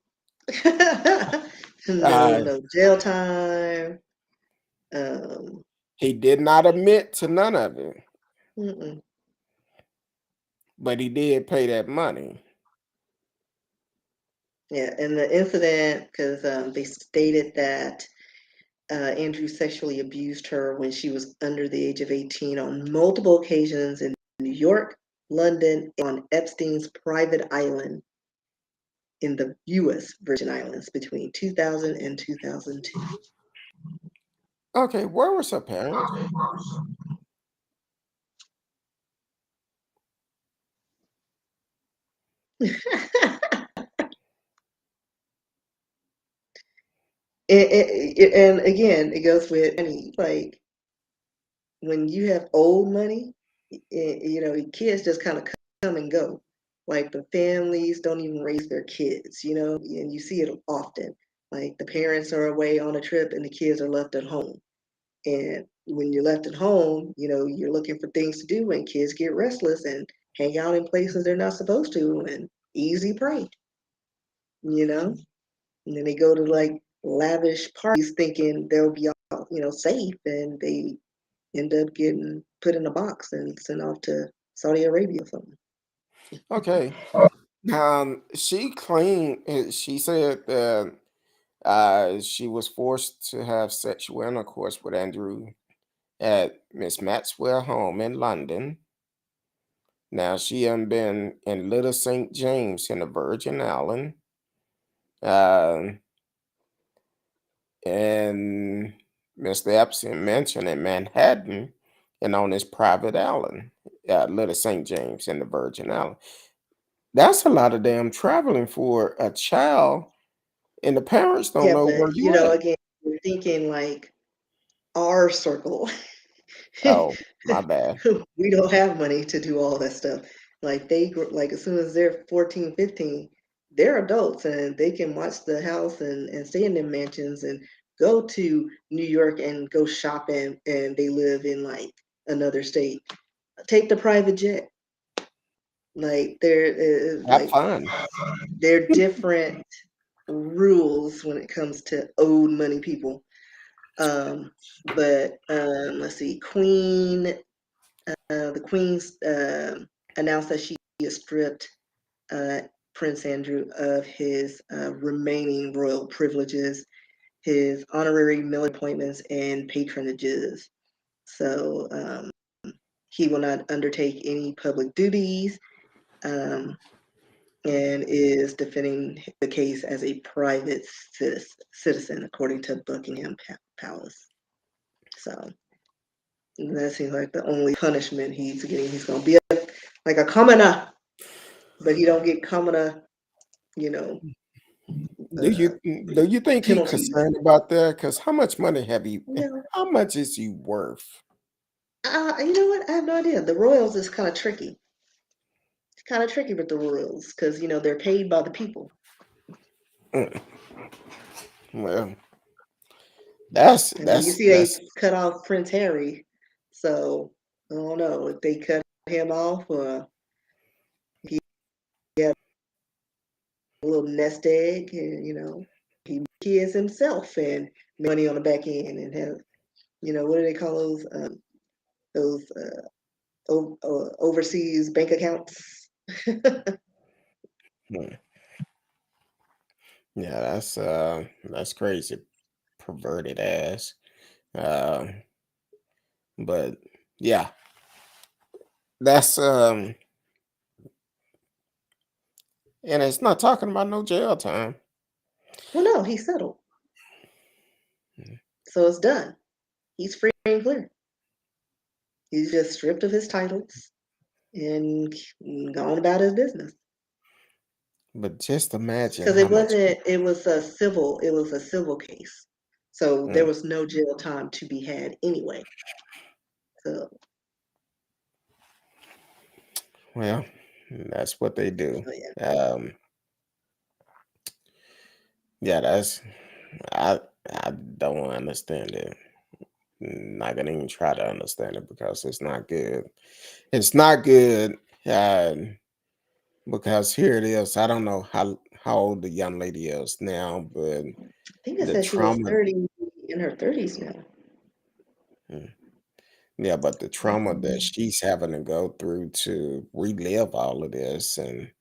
No, Uh, no jail time. Um, he did not admit to none of it, mm-mm. but he did pay that money. Yeah, and the incident, because they stated that Andrew sexually abused her when she was under the age of 18 on multiple occasions in New York, London, on Epstein's private island in the U.S. Virgin Islands between 2000 and 2002. Okay, where was her parents? And again, it goes with money. Like, when you have old money, kids just kind of come and go. Like, the families don't even raise their kids, and you see it often. Like, the parents are away on a trip and the kids are left at home. And when you're left at home, you're looking for things to do, and kids get restless and hang out in places they're not supposed to, and easy prey, you know? And then they go to like lavish parties thinking they'll be all, safe, and they end up getting put in a box and sent off to Saudi Arabia or something. Okay. She claimed she said that she was forced to have sexual intercourse with Andrew at Miss Maxwell home in London. Now she had been in Little St. James in the Virgin Island. Uh, and Mr. Epstein mansion in Manhattan and on his private island, Little St. James in the Virgin Island. That's a lot of damn traveling for a child, and the parents don't Yeah, know where but you at. again, you're thinking like our circle. Oh, my bad. We don't have money to do all that stuff. Like like as soon as they're 14, 15, they're adults and they can watch the house and stay in their mansions and go to New York and go shopping and they live in like another state. Take the private jet. Like Have fun. they're different rules when it comes to owed money people. But let's see, the Queen's announced that she has stripped uh, Prince Andrew of his remaining royal privileges, his honorary military appointments, and patronages. So he will not undertake any public duties um, and is defending the case as a private citizen, according to Buckingham Palace. So that seems like the only punishment he's getting. He's going to be like a commoner, but he don't get commoner, you know, Do you uh, do you think he penalties. concerned about that? Because how much money have you? No, How much is he worth? you know what? I have no idea. The Royals is kind of tricky. It's kind of tricky with the Royals because they're paid by the people. Mm, well, And then you see that's they cut off Prince Harry, so I don't know if they cut him off or he had a little nest egg, and he kids himself and money on the back end and have what do they call those overseas bank accounts? mm, yeah, that's crazy, perverted ass. Uh, but yeah, that's and it's not talking about no jail time. Well, no, he's settled, Mm, so it's done. He's free and clear. He's just stripped of his titles and gone about his business. But just imagine Because how much. it was a civil case. So there Mm, was no jail time to be had anyway. So, well, that's what they do. so yeah. Um, yeah, I I don't understand it. Not gonna even try to understand it because it's not good. It's not good. Uh, because here it is. I don't know how old the young lady is now, but I think it the said she was trauma. 30 in her 30s now. Mm, yeah, but the trauma that she's having to go through to relive all of this and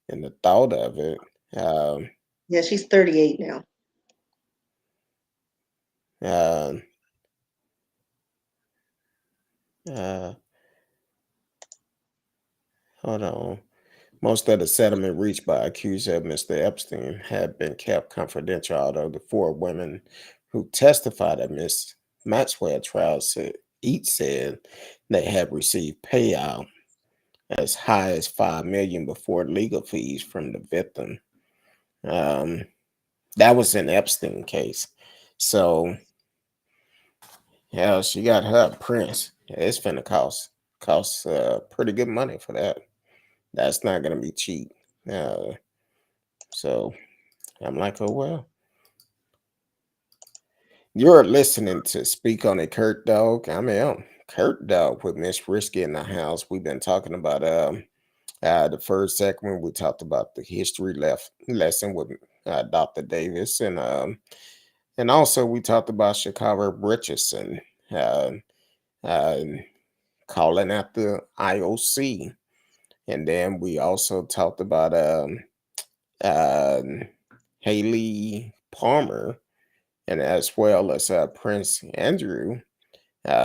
the thought of it. Um, Yeah, she's 38 now. uh, uh, hold on. Most of the settlement reached by accuser of Mr. Epstein had been kept confidential, although the four women who testified at Miss Maxwell trial each said they had received payout as high as 5 million before legal fees from the victim. Um, that was an Epstein case. So yeah, she got her prince. Yeah, it's finna cost pretty good money for that. That's not gonna be cheap. Uh, so I'm like, oh well. You're listening to Speak on It, Kurt Dog. I'm Kurt Dog with Miss Risky in the house. We've been talking about the first segment. We talked about the history lesson with Dr. Davis, and also we talked about Chicago Richardson uh, uh, calling out the IOC, and then we also talked about um Haley Palmer, and as well as Prince Andrew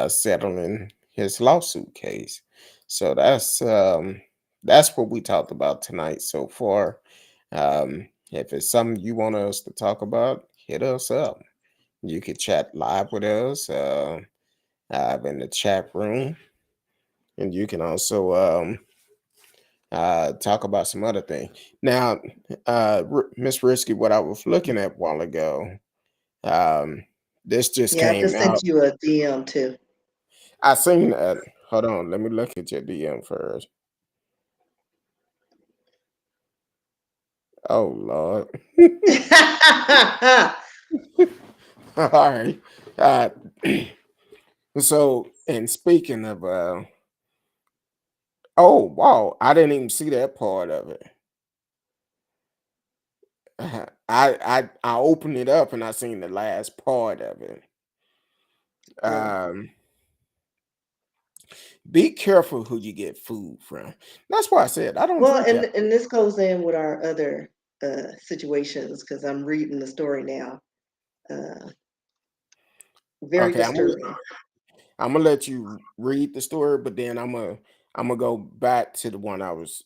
settling his lawsuit case. So that's what we talked about tonight so far. If it's something you want us to talk about, hit us up. You could chat live with us in the chat room, and you can also talk about some other things. Now, Miss Risky, what I was looking at a while ago, um, this just Yeah, I came just sent out. you a DM too. I seen that. Hold on, let me look at your DM first. Oh Lord. All right. Uh, so, and speaking of, oh wow, I didn't even see that part of it. I opened it up and I seen the last part of it. Oh. Um, be careful who you get food from. That's why I said I don't Well, drink and that. and this goes in with our other situations because I'm reading the story now. Uh, Very Okay, disturbing. I'm gonna let you read the story, but then I'm gonna go back to the one I was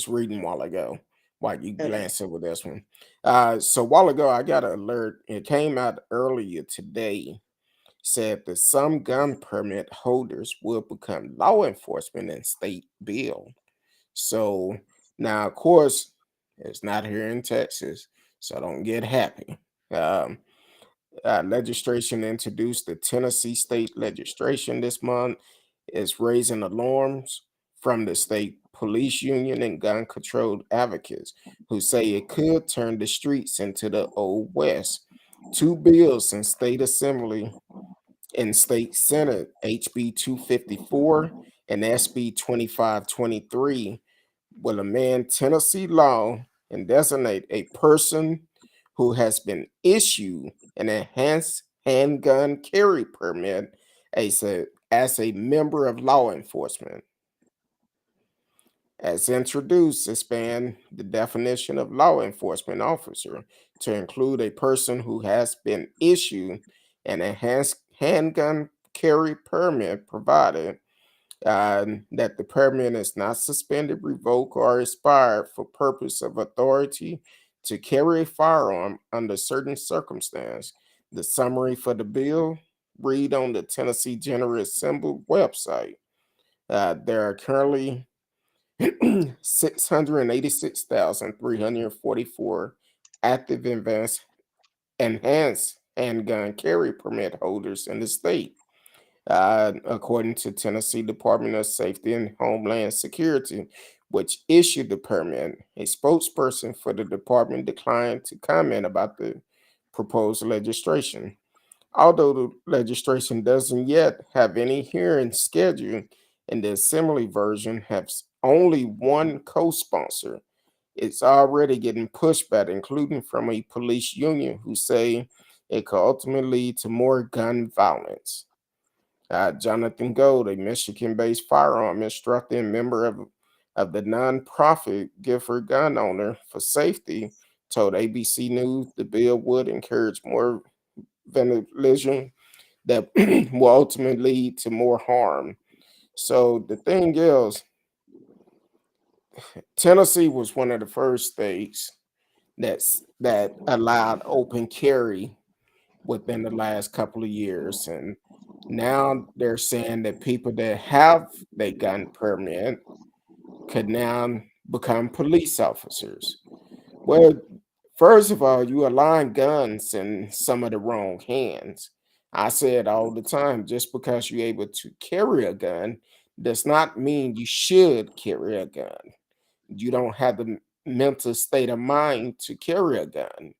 reading a while ago while you Okay. glance over this one. So a while ago I got an alert. It came out earlier today. Said that some gun permit holders will become law enforcement in state bill. So now, of course, it's not here in Texas, so don't get happy. Um, Legislation introduced the Tennessee state legislation this month is raising alarms from the state police union and gun control advocates who say it could turn the streets into the old west. Two bills in state assembly and state senate, HB 254 and SB 2523, will amend Tennessee law and designate a person who has been issued an enhanced handgun carry permit as a member of law enforcement. As introduced, expand the definition of law enforcement officer to include a person who has been issued an enhanced handgun carry permit provided that the permit is not suspended, revoked, or expired for purpose of authority to carry a firearm under certain circumstance. The summary for the bill read on the Tennessee General Assembly website. There are currently 686,344 active enhanced handgun carry permit holders in the state. According to Tennessee Department of Safety and Homeland Security, which issued the permit, a spokesperson for the department declined to comment about the proposed legislation. Although the legislation doesn't yet have any hearing scheduled, and the assembly version has only one co-sponsor, it's already getting pushback, including from a police union who say it could ultimately lead to more gun violence. Jonathan Gold, a Michigan-based firearm instructor and member of the nonprofit Gifford Gun Owner for Safety, told ABC News the bill would encourage more vandalism that will ultimately lead to more harm. So the thing is, Tennessee was one of the first states that allowed open carry within the last couple of years, and now they're saying that people that have their gun permit could now become police officers. Well, first of all, you align guns in some of the wrong hands. I say it all the time, just because you're able to carry a gun does not mean you should carry a gun. You don't have the mental state of mind to carry a gun,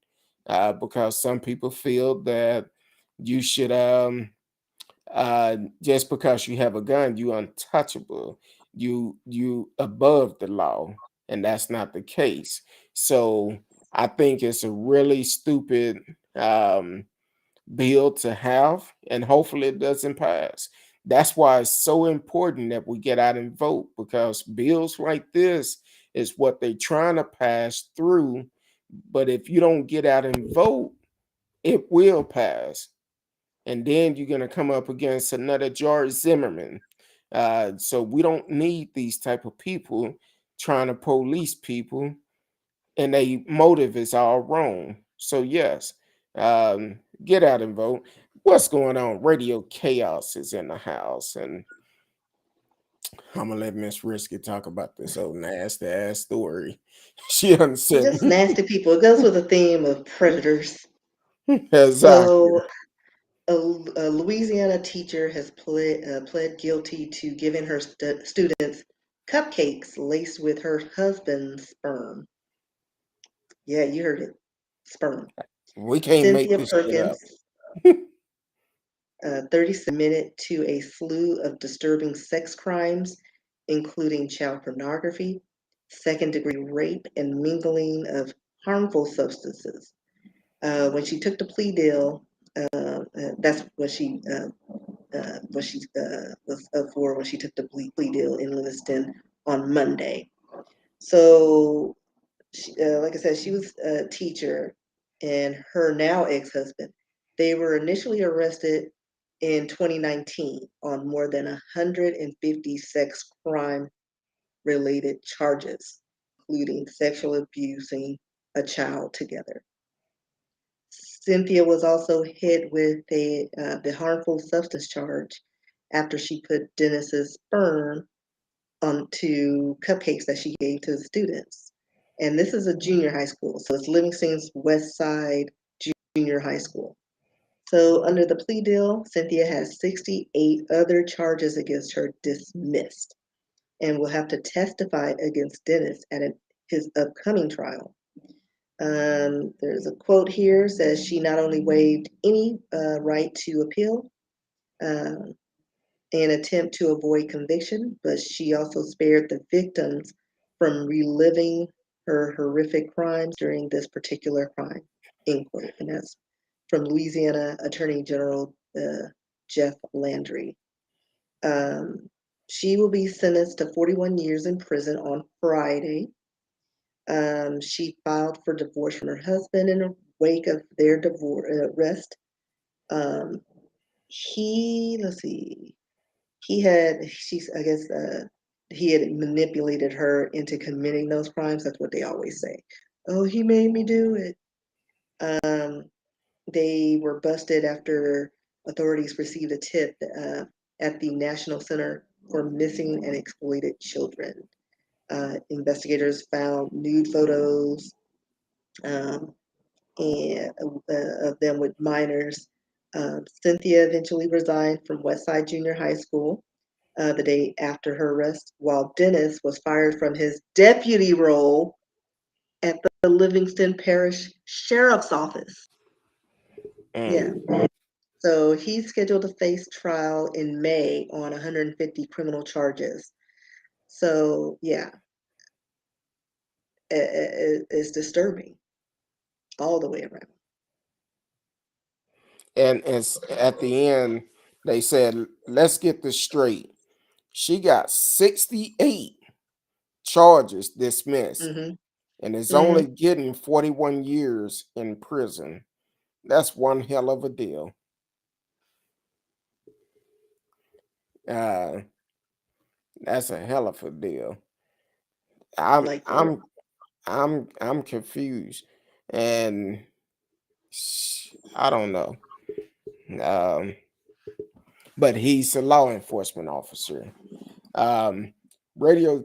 because some people feel that you should just because you have a gun, you untouchable, you above the law, and that's not the case. So I think it's a really stupid um, bill to have, and hopefully it doesn't pass. That's why it's so important that we get out and vote, because bills like this is what they're trying to pass through. But if you don't get out and vote, it will pass. And then you're going to come up against another George Zimmerman. So we don't need these type of people trying to police people, and their motive is all wrong. So yes, Get out and vote. What's going on? Radio Chaos is in the house, and I'm gonna let Miss Risky talk about this old nasty ass story. She Just unsent nasty people. It goes with the theme of predators. exactly. So, a Louisiana teacher has pled guilty to giving her students cupcakes laced with her husband's sperm. Yeah, you heard it. Sperm. We can't make Cynthia this shit up. Perkins, 36, admitted to a slew of disturbing sex crimes, including child pornography, second-degree rape, and mingling of harmful substances. When she took the plea deal, that's what she was up for when she took the plea deal in Lewiston on Monday. So, like I said, she was a teacher, and her now ex-husband. They were initially arrested in 2019 on more than 150 sex crime related charges, including sexual abusing a child together. Cynthia was also hit with the harmful substance charge after she put Dennis's sperm onto cupcakes that she gave to the students. And this is a junior high school, so it's Livingston's West Side Junior High School. So, under the plea deal, Cynthia has 68 other charges against her dismissed and will have to testify against Dennis at his upcoming trial. There's a quote here says she not only waived any right to appeal um, and attempt to avoid conviction, but she also spared the victims from reliving her horrific crimes during this particular crime, end quote. And that's from Louisiana Attorney General Jeff Landry. Um, she will be sentenced to 41 years in prison on Friday. She filed for divorce from her husband in the wake of their divorce arrest. Um, let's see, I guess, he had manipulated her into committing those crimes. That's what they always say. Oh, he made me do it. Um, they were busted after authorities received a tip at the National Center for Missing and Exploited Children. Investigators found nude photos um, and of them with minors. Cynthia eventually resigned from Westside Junior High School the day after her arrest, while Dennis was fired from his deputy role at the Livingston Parish Sheriff's Office. Yeah. Mm. So he's scheduled to face trial in May on 150 criminal charges. So, yeah, it's disturbing all the way around. And it's at the end, they said, let's get this straight. She got 68 charges dismissed Hmm. and is Hmm. only getting 41 years in prison. That's one hell of a deal. Uh, that's a hell of a deal. I'm Like for real. I'm I'm confused, and I don't know. Um, but he's a law enforcement officer. Um, Radio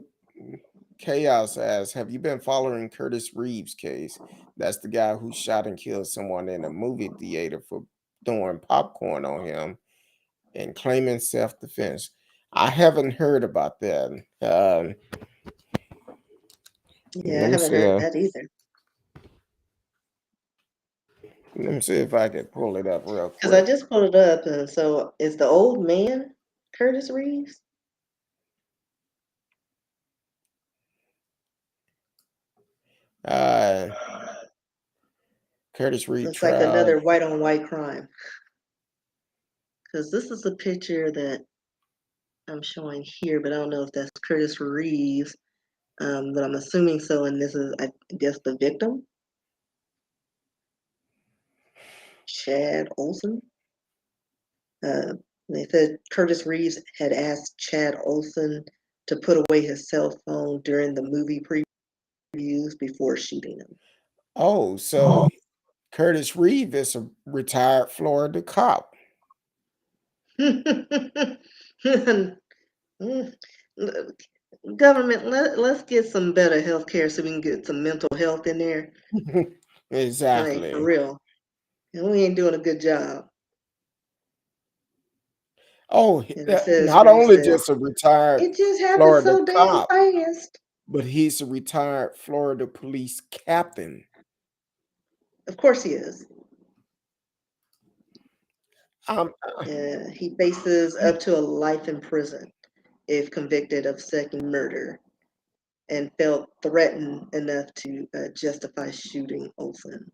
Chaos asks, have you been following Curtis Reeves' case? That's the guy who shot and killed someone in a movie theater for throwing popcorn on him and claiming self-defense. I haven't heard about that. Yeah, I Let me haven't see. heard that either. Let me see if I can pull it up real Because I quick. just pulled it up, and so is the old man Curtis Reeves? Uh, Curtis Reed Looks like trial. another white on white crime. Because this is a picture that I'm showing here, but I don't know if that's Curtis Reeves. But I'm assuming so, and this is, I guess, the victim, Chad Olson. Uh, they said Curtis Reeves had asked Chad Olson to put away his cell phone during the movie previews before shooting him. Oh, so Curtis Reeve is a retired Florida cop. Government, let's get some better health care so we can get some mental health in there. Like, for Exactly. real. And we ain't doing a good job. Oh, And it says, not Reeve only said, just a retired it just happened Florida so damn cop, fast. but he's a retired Florida police captain. Of course he is. Um, He faces he- up to a life in prison if convicted of second murder and felt threatened enough to justify shooting Olson.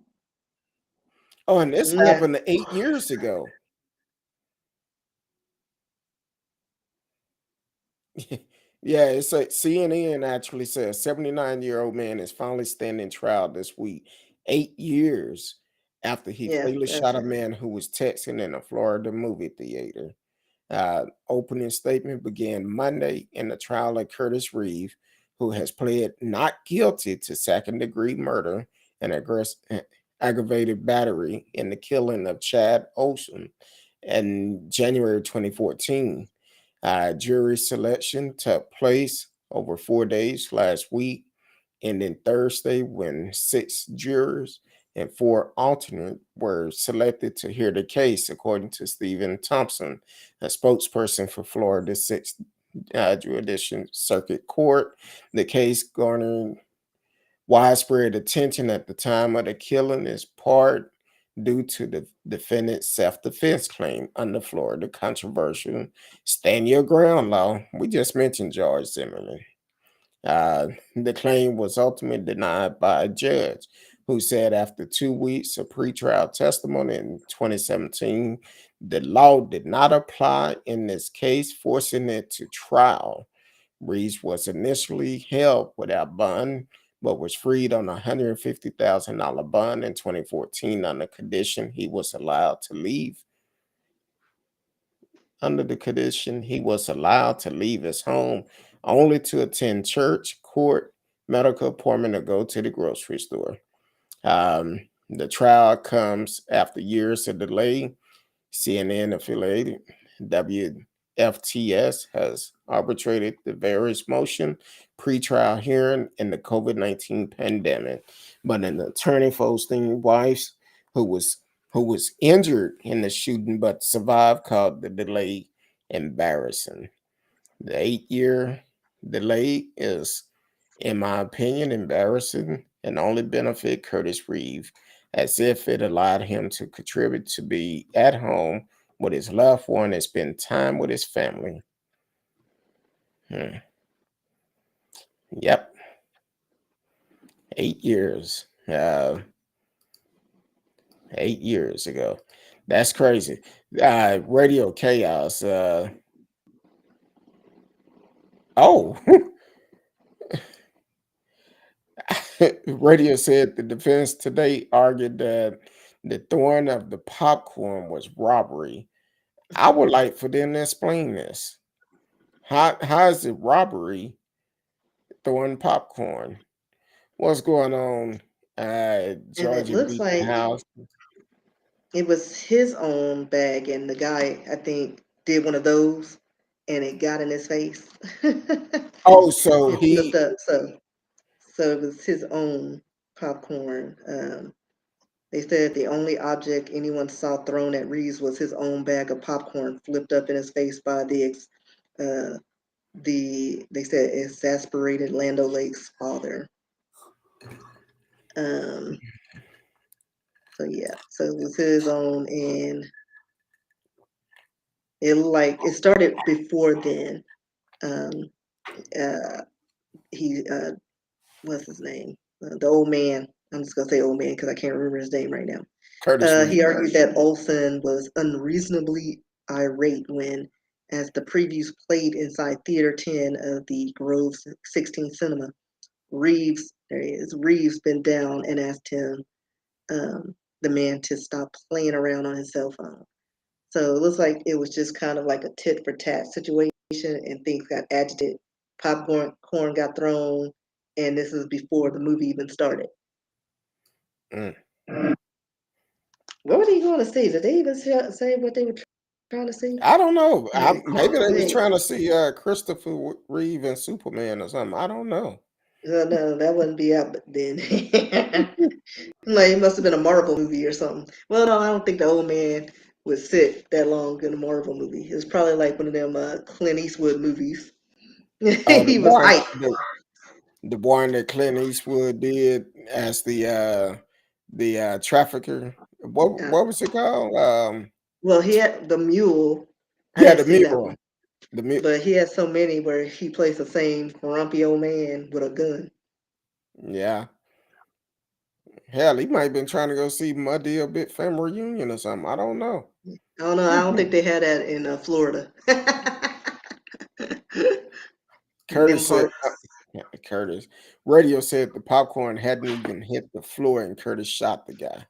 oh, and this Yeah, happened 8 years ago. Yeah, it's a CNN actually says 79-year-old man is finally standing trial this week, 8 years after he yeah, fatally that's shot a it. man who was texting in a Florida movie theater. Opening statement began Monday in the trial of Curtis Reeve, who has pled not guilty to second-degree murder and aggravated battery in the killing of Chad Olson in January 2014. Jury selection took place over 4 days last week, ending Thursday when 6 jurors and 4 alternate were selected to hear the case, according to Stephen Thompson, a spokesperson for Florida 6th Judicial Circuit Court. The case garnered widespread attention at the time of the killing is part due to the defendant's self-defense claim under Florida controversial stand your ground law. We just mentioned George Zimmerman. The claim was ultimately denied by a judge who said after 2 weeks of pretrial testimony in 2017, the law did not apply in this case, forcing it to trial. Reeves was initially held without bond, but was freed on a $150,000 bond in 2014 on the condition he was allowed to leave. Under the condition he was allowed to leave his home only to attend church, court, medical appointment, or go to the grocery store. The trial comes after years of delay. CNN affiliated WFTS has arbitrated the various motion pretrial hearing in the COVID-19 pandemic, but an attorney for Osteen Weiss, who was who was injured in the shooting but survived, called the delay embarrassing. The 8 year delay is, in my opinion, embarrassing and only benefit Curtis Reeve, as if it allowed him to contribute to be at home with his loved one and spend time with his family. Hmm. Yep, 8 years. 8 years ago. That's crazy. Radio chaos. Oh, radio said the defense today argued that the throwing of the popcorn was robbery. I would like for them to explain this. How is it robbery throwing popcorn? What's going on? And it Georgia looks beat the like house. it was his own bag, and the guy, I think, did one of those, and it got in his face. Oh, so It flipped he up, so it was his own popcorn. They said the only object anyone saw thrown at Reeves was his own bag of popcorn, flipped up in his face by uh, they said exasperated Lando Lake's father. Um, so yeah, so it was his own, and it started before then. Um, uh, he what's his name? The old man. I'm just gonna say old man because I can't remember his name right now. Curtis He Reed. argued that Olson was unreasonably irate when, as the previews played inside Theater 10 of the Grove 16 Cinema, there he is, Reeves bent down and asked him, the man, to stop playing around on his cell phone. So it looks like it was just kind of like a tit for tat situation, and things got agitated. Popcorn got thrown, and this is before the movie even started. Mm. What were they going to see? Did they even say what they were trying to see? I don't know. Like, Maybe they was wait, trying to see Christopher Reeve and Superman or something. I don't know. no, that wouldn't be out then. Like, it must have been a Marvel movie or something. Well, no, I don't think the old man would sit that long in a Marvel movie. It was probably like one of them Clint Eastwood movies. Oh, He was hype. the one that Clint Eastwood did as the trafficker. Uh, What was it called? well, he had the mule. I Yeah, didn't the see that mule. one, The mule. but he had so many where he plays the same grumpy old man with a gun. Yeah. Hell, he might have been trying to go see Muddy a Bit family reunion or something. I don't know. I don't know. I don't think they had that in Florida. Them Curtis said, parts. yeah, Curtis. Radio said the popcorn hadn't even hit the floor and Curtis shot the guy.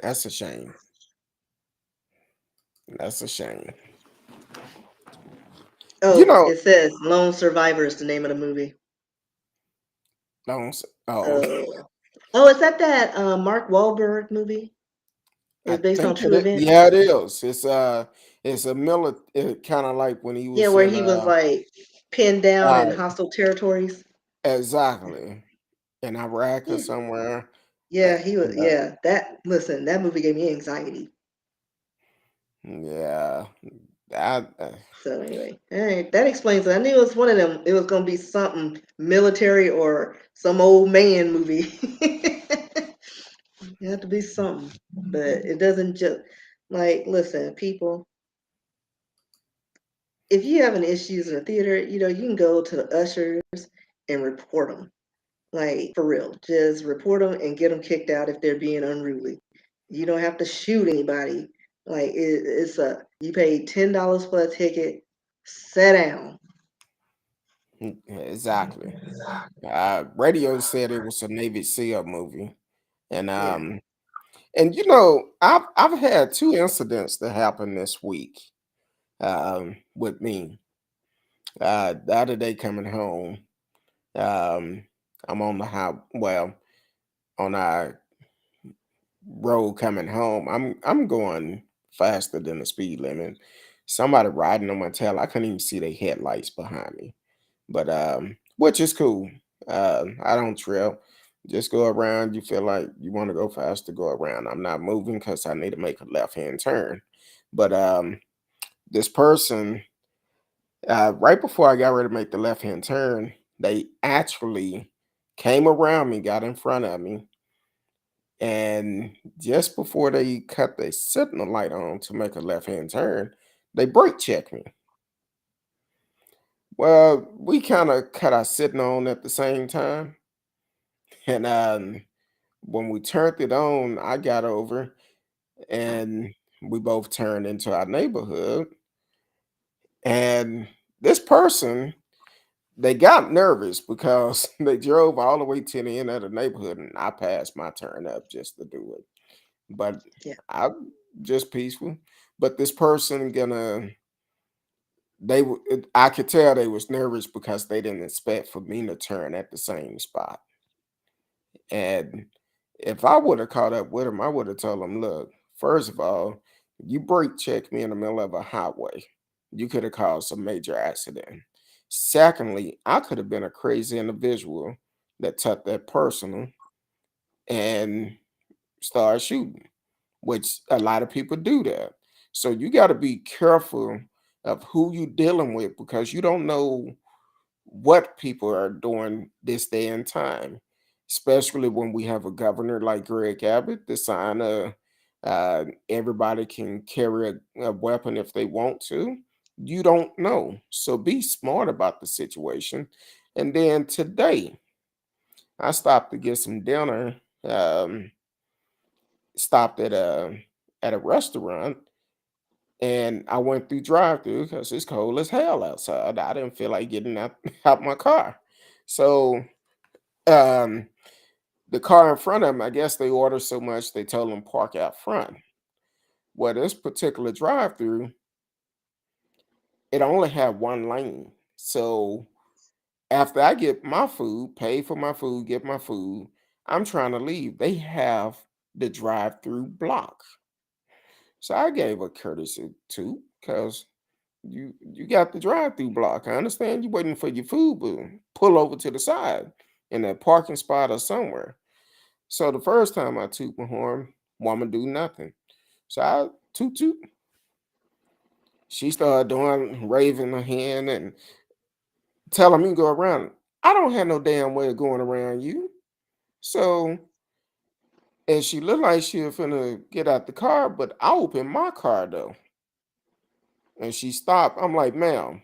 That's a shame. That's a shame. You Oh, know, it says Lone Survivor is the name of the movie. oh, okay. Oh, oh, is that Mark Wahlberg movie? I It's based on think true events. yeah, it is. It's a kind of like when he Yeah, was where in he was like pinned down in uh hostile territories. exactly in Iraq or Yeah, somewhere. Uh, yeah, he was. Yeah, that. Listen, that movie gave me anxiety. yeah, I, So anyway, all right, that explains it. I knew it was one of them. It was gonna be something military or some old man movie. It had to be something, but it doesn't just like listen, people. If you have an issues in a theater, you can go to the ushers and report them. Like for real, just report them and get them kicked out if they're being unruly. You don't have to shoot anybody. Like it's a you paid $10 for a ticket. Sit down. exactly. Radio said it was a Navy SEAL movie, and Yeah. I've had two incidents that happened this week with me. The other day coming home, um, I'm on the high, well, on our road coming home. I'm going faster than the speed limit. Somebody riding on my tail. I couldn't even see their headlights behind me, but which is cool. I don't trail. Just go around. You feel like you want to go faster, go around. I'm not moving because I need to make a left hand turn. But this person, right before I got ready to make the left hand turn, they actually came around me, got in front of me, and just before they cut their signal light on to make a left hand turn, they brake checked me. Well, we kind of cut our signal on at the same time. And when we turned it on, I got over and we both turned into our neighborhood. And this person, they got nervous because they drove all the way to the end of the neighborhood and I passed my turn up just to do it. But Yeah. I just peaceful. But this person gonna I could tell they was nervous because they didn't expect for me to turn at the same spot. And if I would have caught up with him, I would have told him, look, first of all, you brake checked me in the middle of a highway. You could have caused a major accident. Secondly, I could have been a crazy individual that took that personal and started shooting, which a lot of people do that. So you got to be careful of who you dealing with because you don't know what people are doing this day and time, especially when we have a governor like Greg Abbott to sign everybody can carry a weapon if they want to. You don't know. So be smart about the situation. And then today, I stopped to get some dinner, stopped at a restaurant, and I went through drive through because it's cold as hell outside. I didn't feel like getting out, out my car. So um, the car in front of them, I guess they ordered so much they told them park out front. Well, this particular drive through, it only had one lane. So after I get my food, pay for my food, get my food, I'm trying to leave. They have the drive-through block. So I gave a courtesy too, because you got the drive-through block. I understand you waiting for your food, but pull over to the side in a parking spot or somewhere. So the first time I toot my horn, woman do nothing. So I toot toot. She started doing raving her hand and telling me to go around. I don't have no damn way of going around you. So and she looked like she was finna get out the car, but I opened my car though. And she stopped. I'm like, ma'am,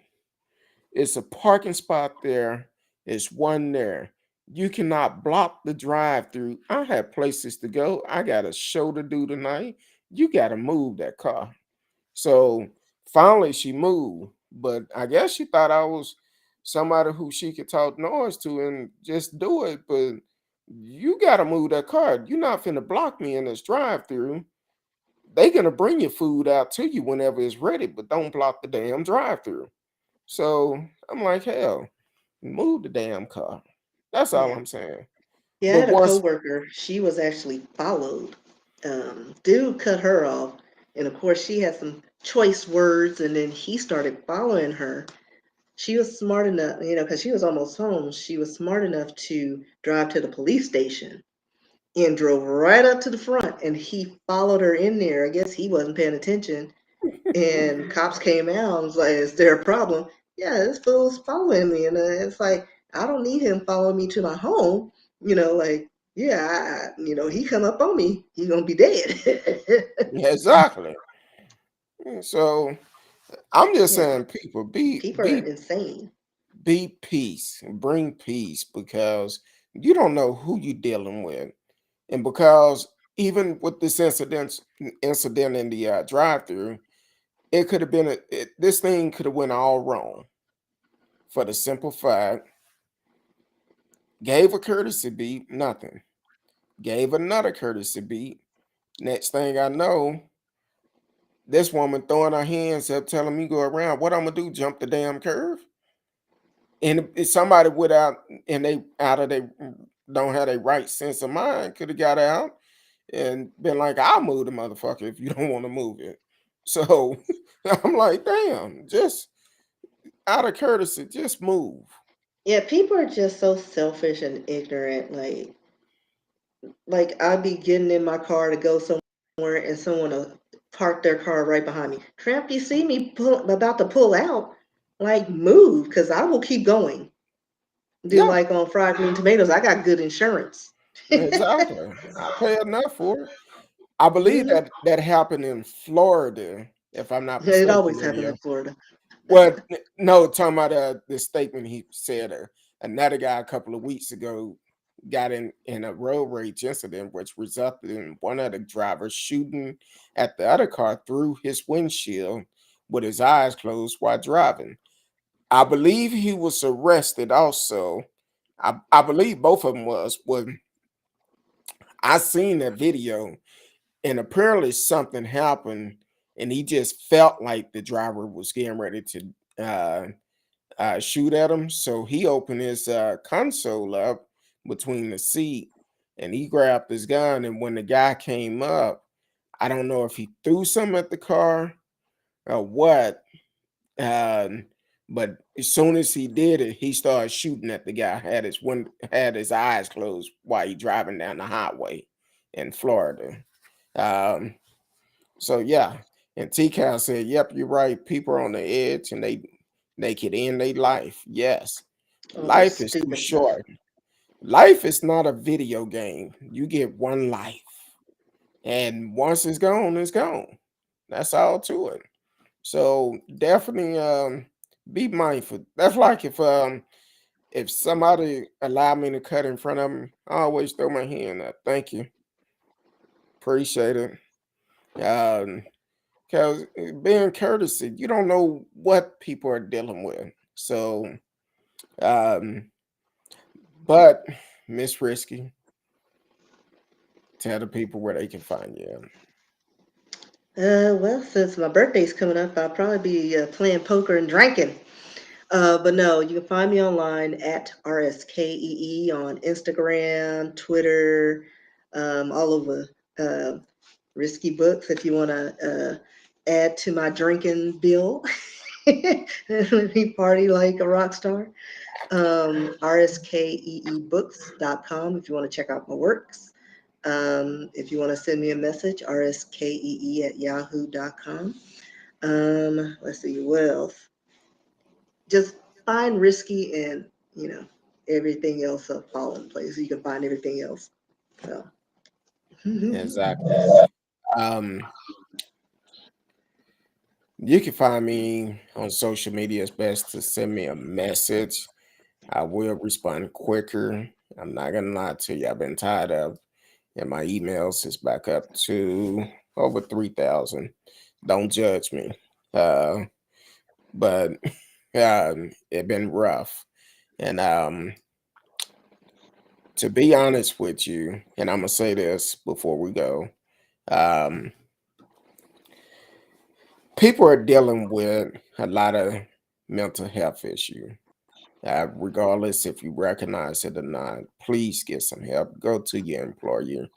it's a parking spot there. It's one there. You cannot block the drive through. I have places to go. I got a show to do tonight. You got to move that car. So finally she moved. But I guess she thought I was somebody who she could talk noise to and just do it. But you got to move that car. You're not finna block me in this drive through. They gonna bring your food out to you whenever it's ready, but don't block the damn drive through. So I'm like, hell, move the damn car. That's all Yeah. I'm saying. Yeah, I But had a once, coworker. She was actually followed. Dude cut her off, and of course she had some choice words, and then he started following her. She was smart enough, because she was almost home. She was smart enough to drive to the police station and drove right up to the front, and he followed her in there. I guess he wasn't paying attention, and cops came out and was like, "Is there a problem?" Yeah, this fool's following me, and it's like I don't need him following me to my home. Like yeah, he come up on me, he gonna be dead. exactly. So I'm just Yeah, saying, people, people are insane. be peace, bring peace, because you don't know who you're dealing with, and because even with this incident in the drive-through, it could have been this thing could have went all wrong for the simple fact gave a courtesy beat, nothing. Gave another courtesy beat. Next thing I know, this woman throwing her hands up, telling me go around. What I'm gonna do? Jump the damn curve? And if somebody without and they out of they don't have a right sense of mind could have got out and been like, "I'll move the motherfucker if you don't want to move it." So I'm like, "Damn, just out of courtesy, just move." Yeah, people are just so selfish and ignorant. Like I'd be getting in my car to go somewhere, and someone will park their car right behind me. Tramp, you see me about to pull out? Like move, because I will keep going. Do Yeah, like on fried green tomatoes. I got good insurance. exactly. I pay enough for it. I believe Mhm. that happened in Florida, if I'm not It mistaken, always happens in India. Florida. Well, no, talking about the statement he said. Another guy a couple of weeks ago got in a road rage incident, which resulted in one of the drivers shooting at the other car through his windshield with his eyes closed while driving. I believe he was arrested. Also, I believe both of them was. When I seen that video, and apparently something happened, and he just felt like the driver was getting ready to shoot at him. So he opened his console up between the seat, and he grabbed his gun. And when the guy came up, I don't know if he threw something at the car or what, um, but as soon as he did it, he started shooting at the guy. Had his eyes closed while he driving down the highway in Florida. Um, so yeah, and T Cal said, "Yep, you're right. People are on the edge, and they could end their life. Yes, Over life is too stupid stuff. short. Life is not a video game. You get one life, and once it's gone, it's gone. That's all to it. So definitely, be mindful. That's like if somebody allowed me to cut in front of them, I always throw my hand up. Thank you, appreciate it. Um, because being courtesy, you don't know what people are dealing with. So, um, but Miss Risky, tell the people where they can find you. Well, since my birthday's coming up, I'll probably be playing poker and drinking. But no, you can find me online at RSKEE on Instagram, Twitter, all over. Risky Books if you want to add to my drinking bill. Let me party like a rock star. RSKEEbooks.com if you want to check out my works. If you want to send me a message, rskee at yahoo.com. Let's see, what else? Just find Risky and, you know, everything else will fall in place. You can find everything else. So. Exactly. Um, you can find me on social media. It's best to send me a message. I will respond quicker. I'm not gonna lie to you. I've been tired of, and my emails is back up to over 3,000. Don't judge me. Uh, but it been rough. And to be honest with you, and I'm gonna say this before we go, um, people are dealing with a lot of mental health issue. Regardless if you recognize it or not, please get some help. Go to your employer,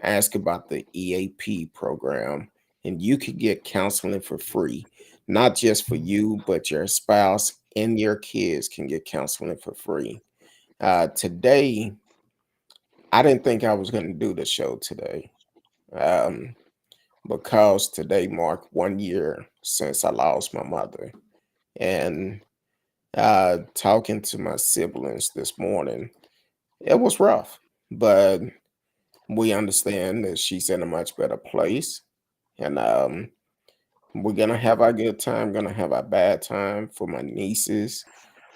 ask about the EAP program, and you can get counseling for free. Not just for you, but your spouse and your kids can get counseling for free. Today, I didn't think I was going to do the show today um, because today marked 1 year since I lost my mother. And talking to my siblings this morning, it was rough, but we understand that she's in a much better place. And we're going to have our good time, going to have our bad time for my nieces,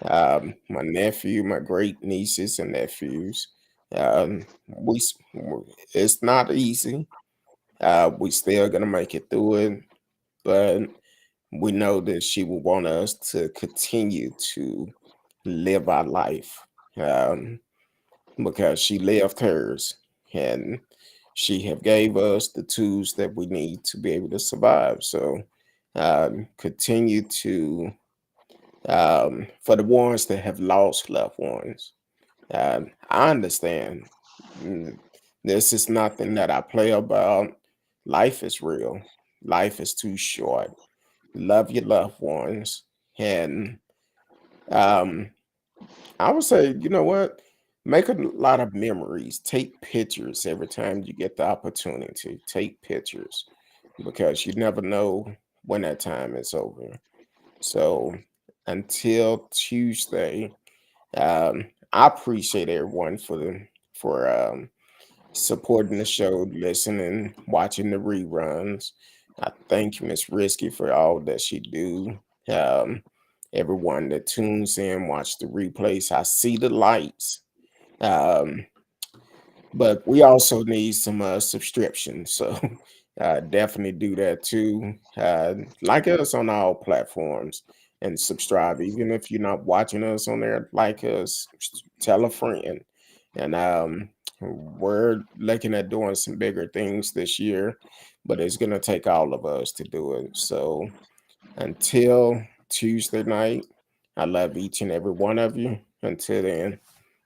my nephew, my great nieces and nephews. It's not easy. We still gonna make it through it, but we know that she will want us to continue to live our life, um, because she lived hers, and she have gave us the tools that we need to be able to survive. So continue to for the ones that have lost loved ones. I understand. Mm, This is nothing that I play about. Life is real. Life is too short. Love your loved ones. And um, I would say, you know what? Make a lot of memories. Take pictures every time you get the opportunity. Take pictures because you never know when that time is over. So until Tuesday, I appreciate everyone for supporting the show, listening, watching the reruns. I thank Miss Risky for all that she do. Um, Everyone that tunes in, watch the replays. I see the lights. Um, but we also need some subscriptions. So definitely do that too. Like us on all platforms and subscribe. Even if you're not watching us on there, like us, tell a friend. And we're looking at doing some bigger things this year, but it's going to take all of us to do it. So until Tuesday night, I love each and every one of you. Until then.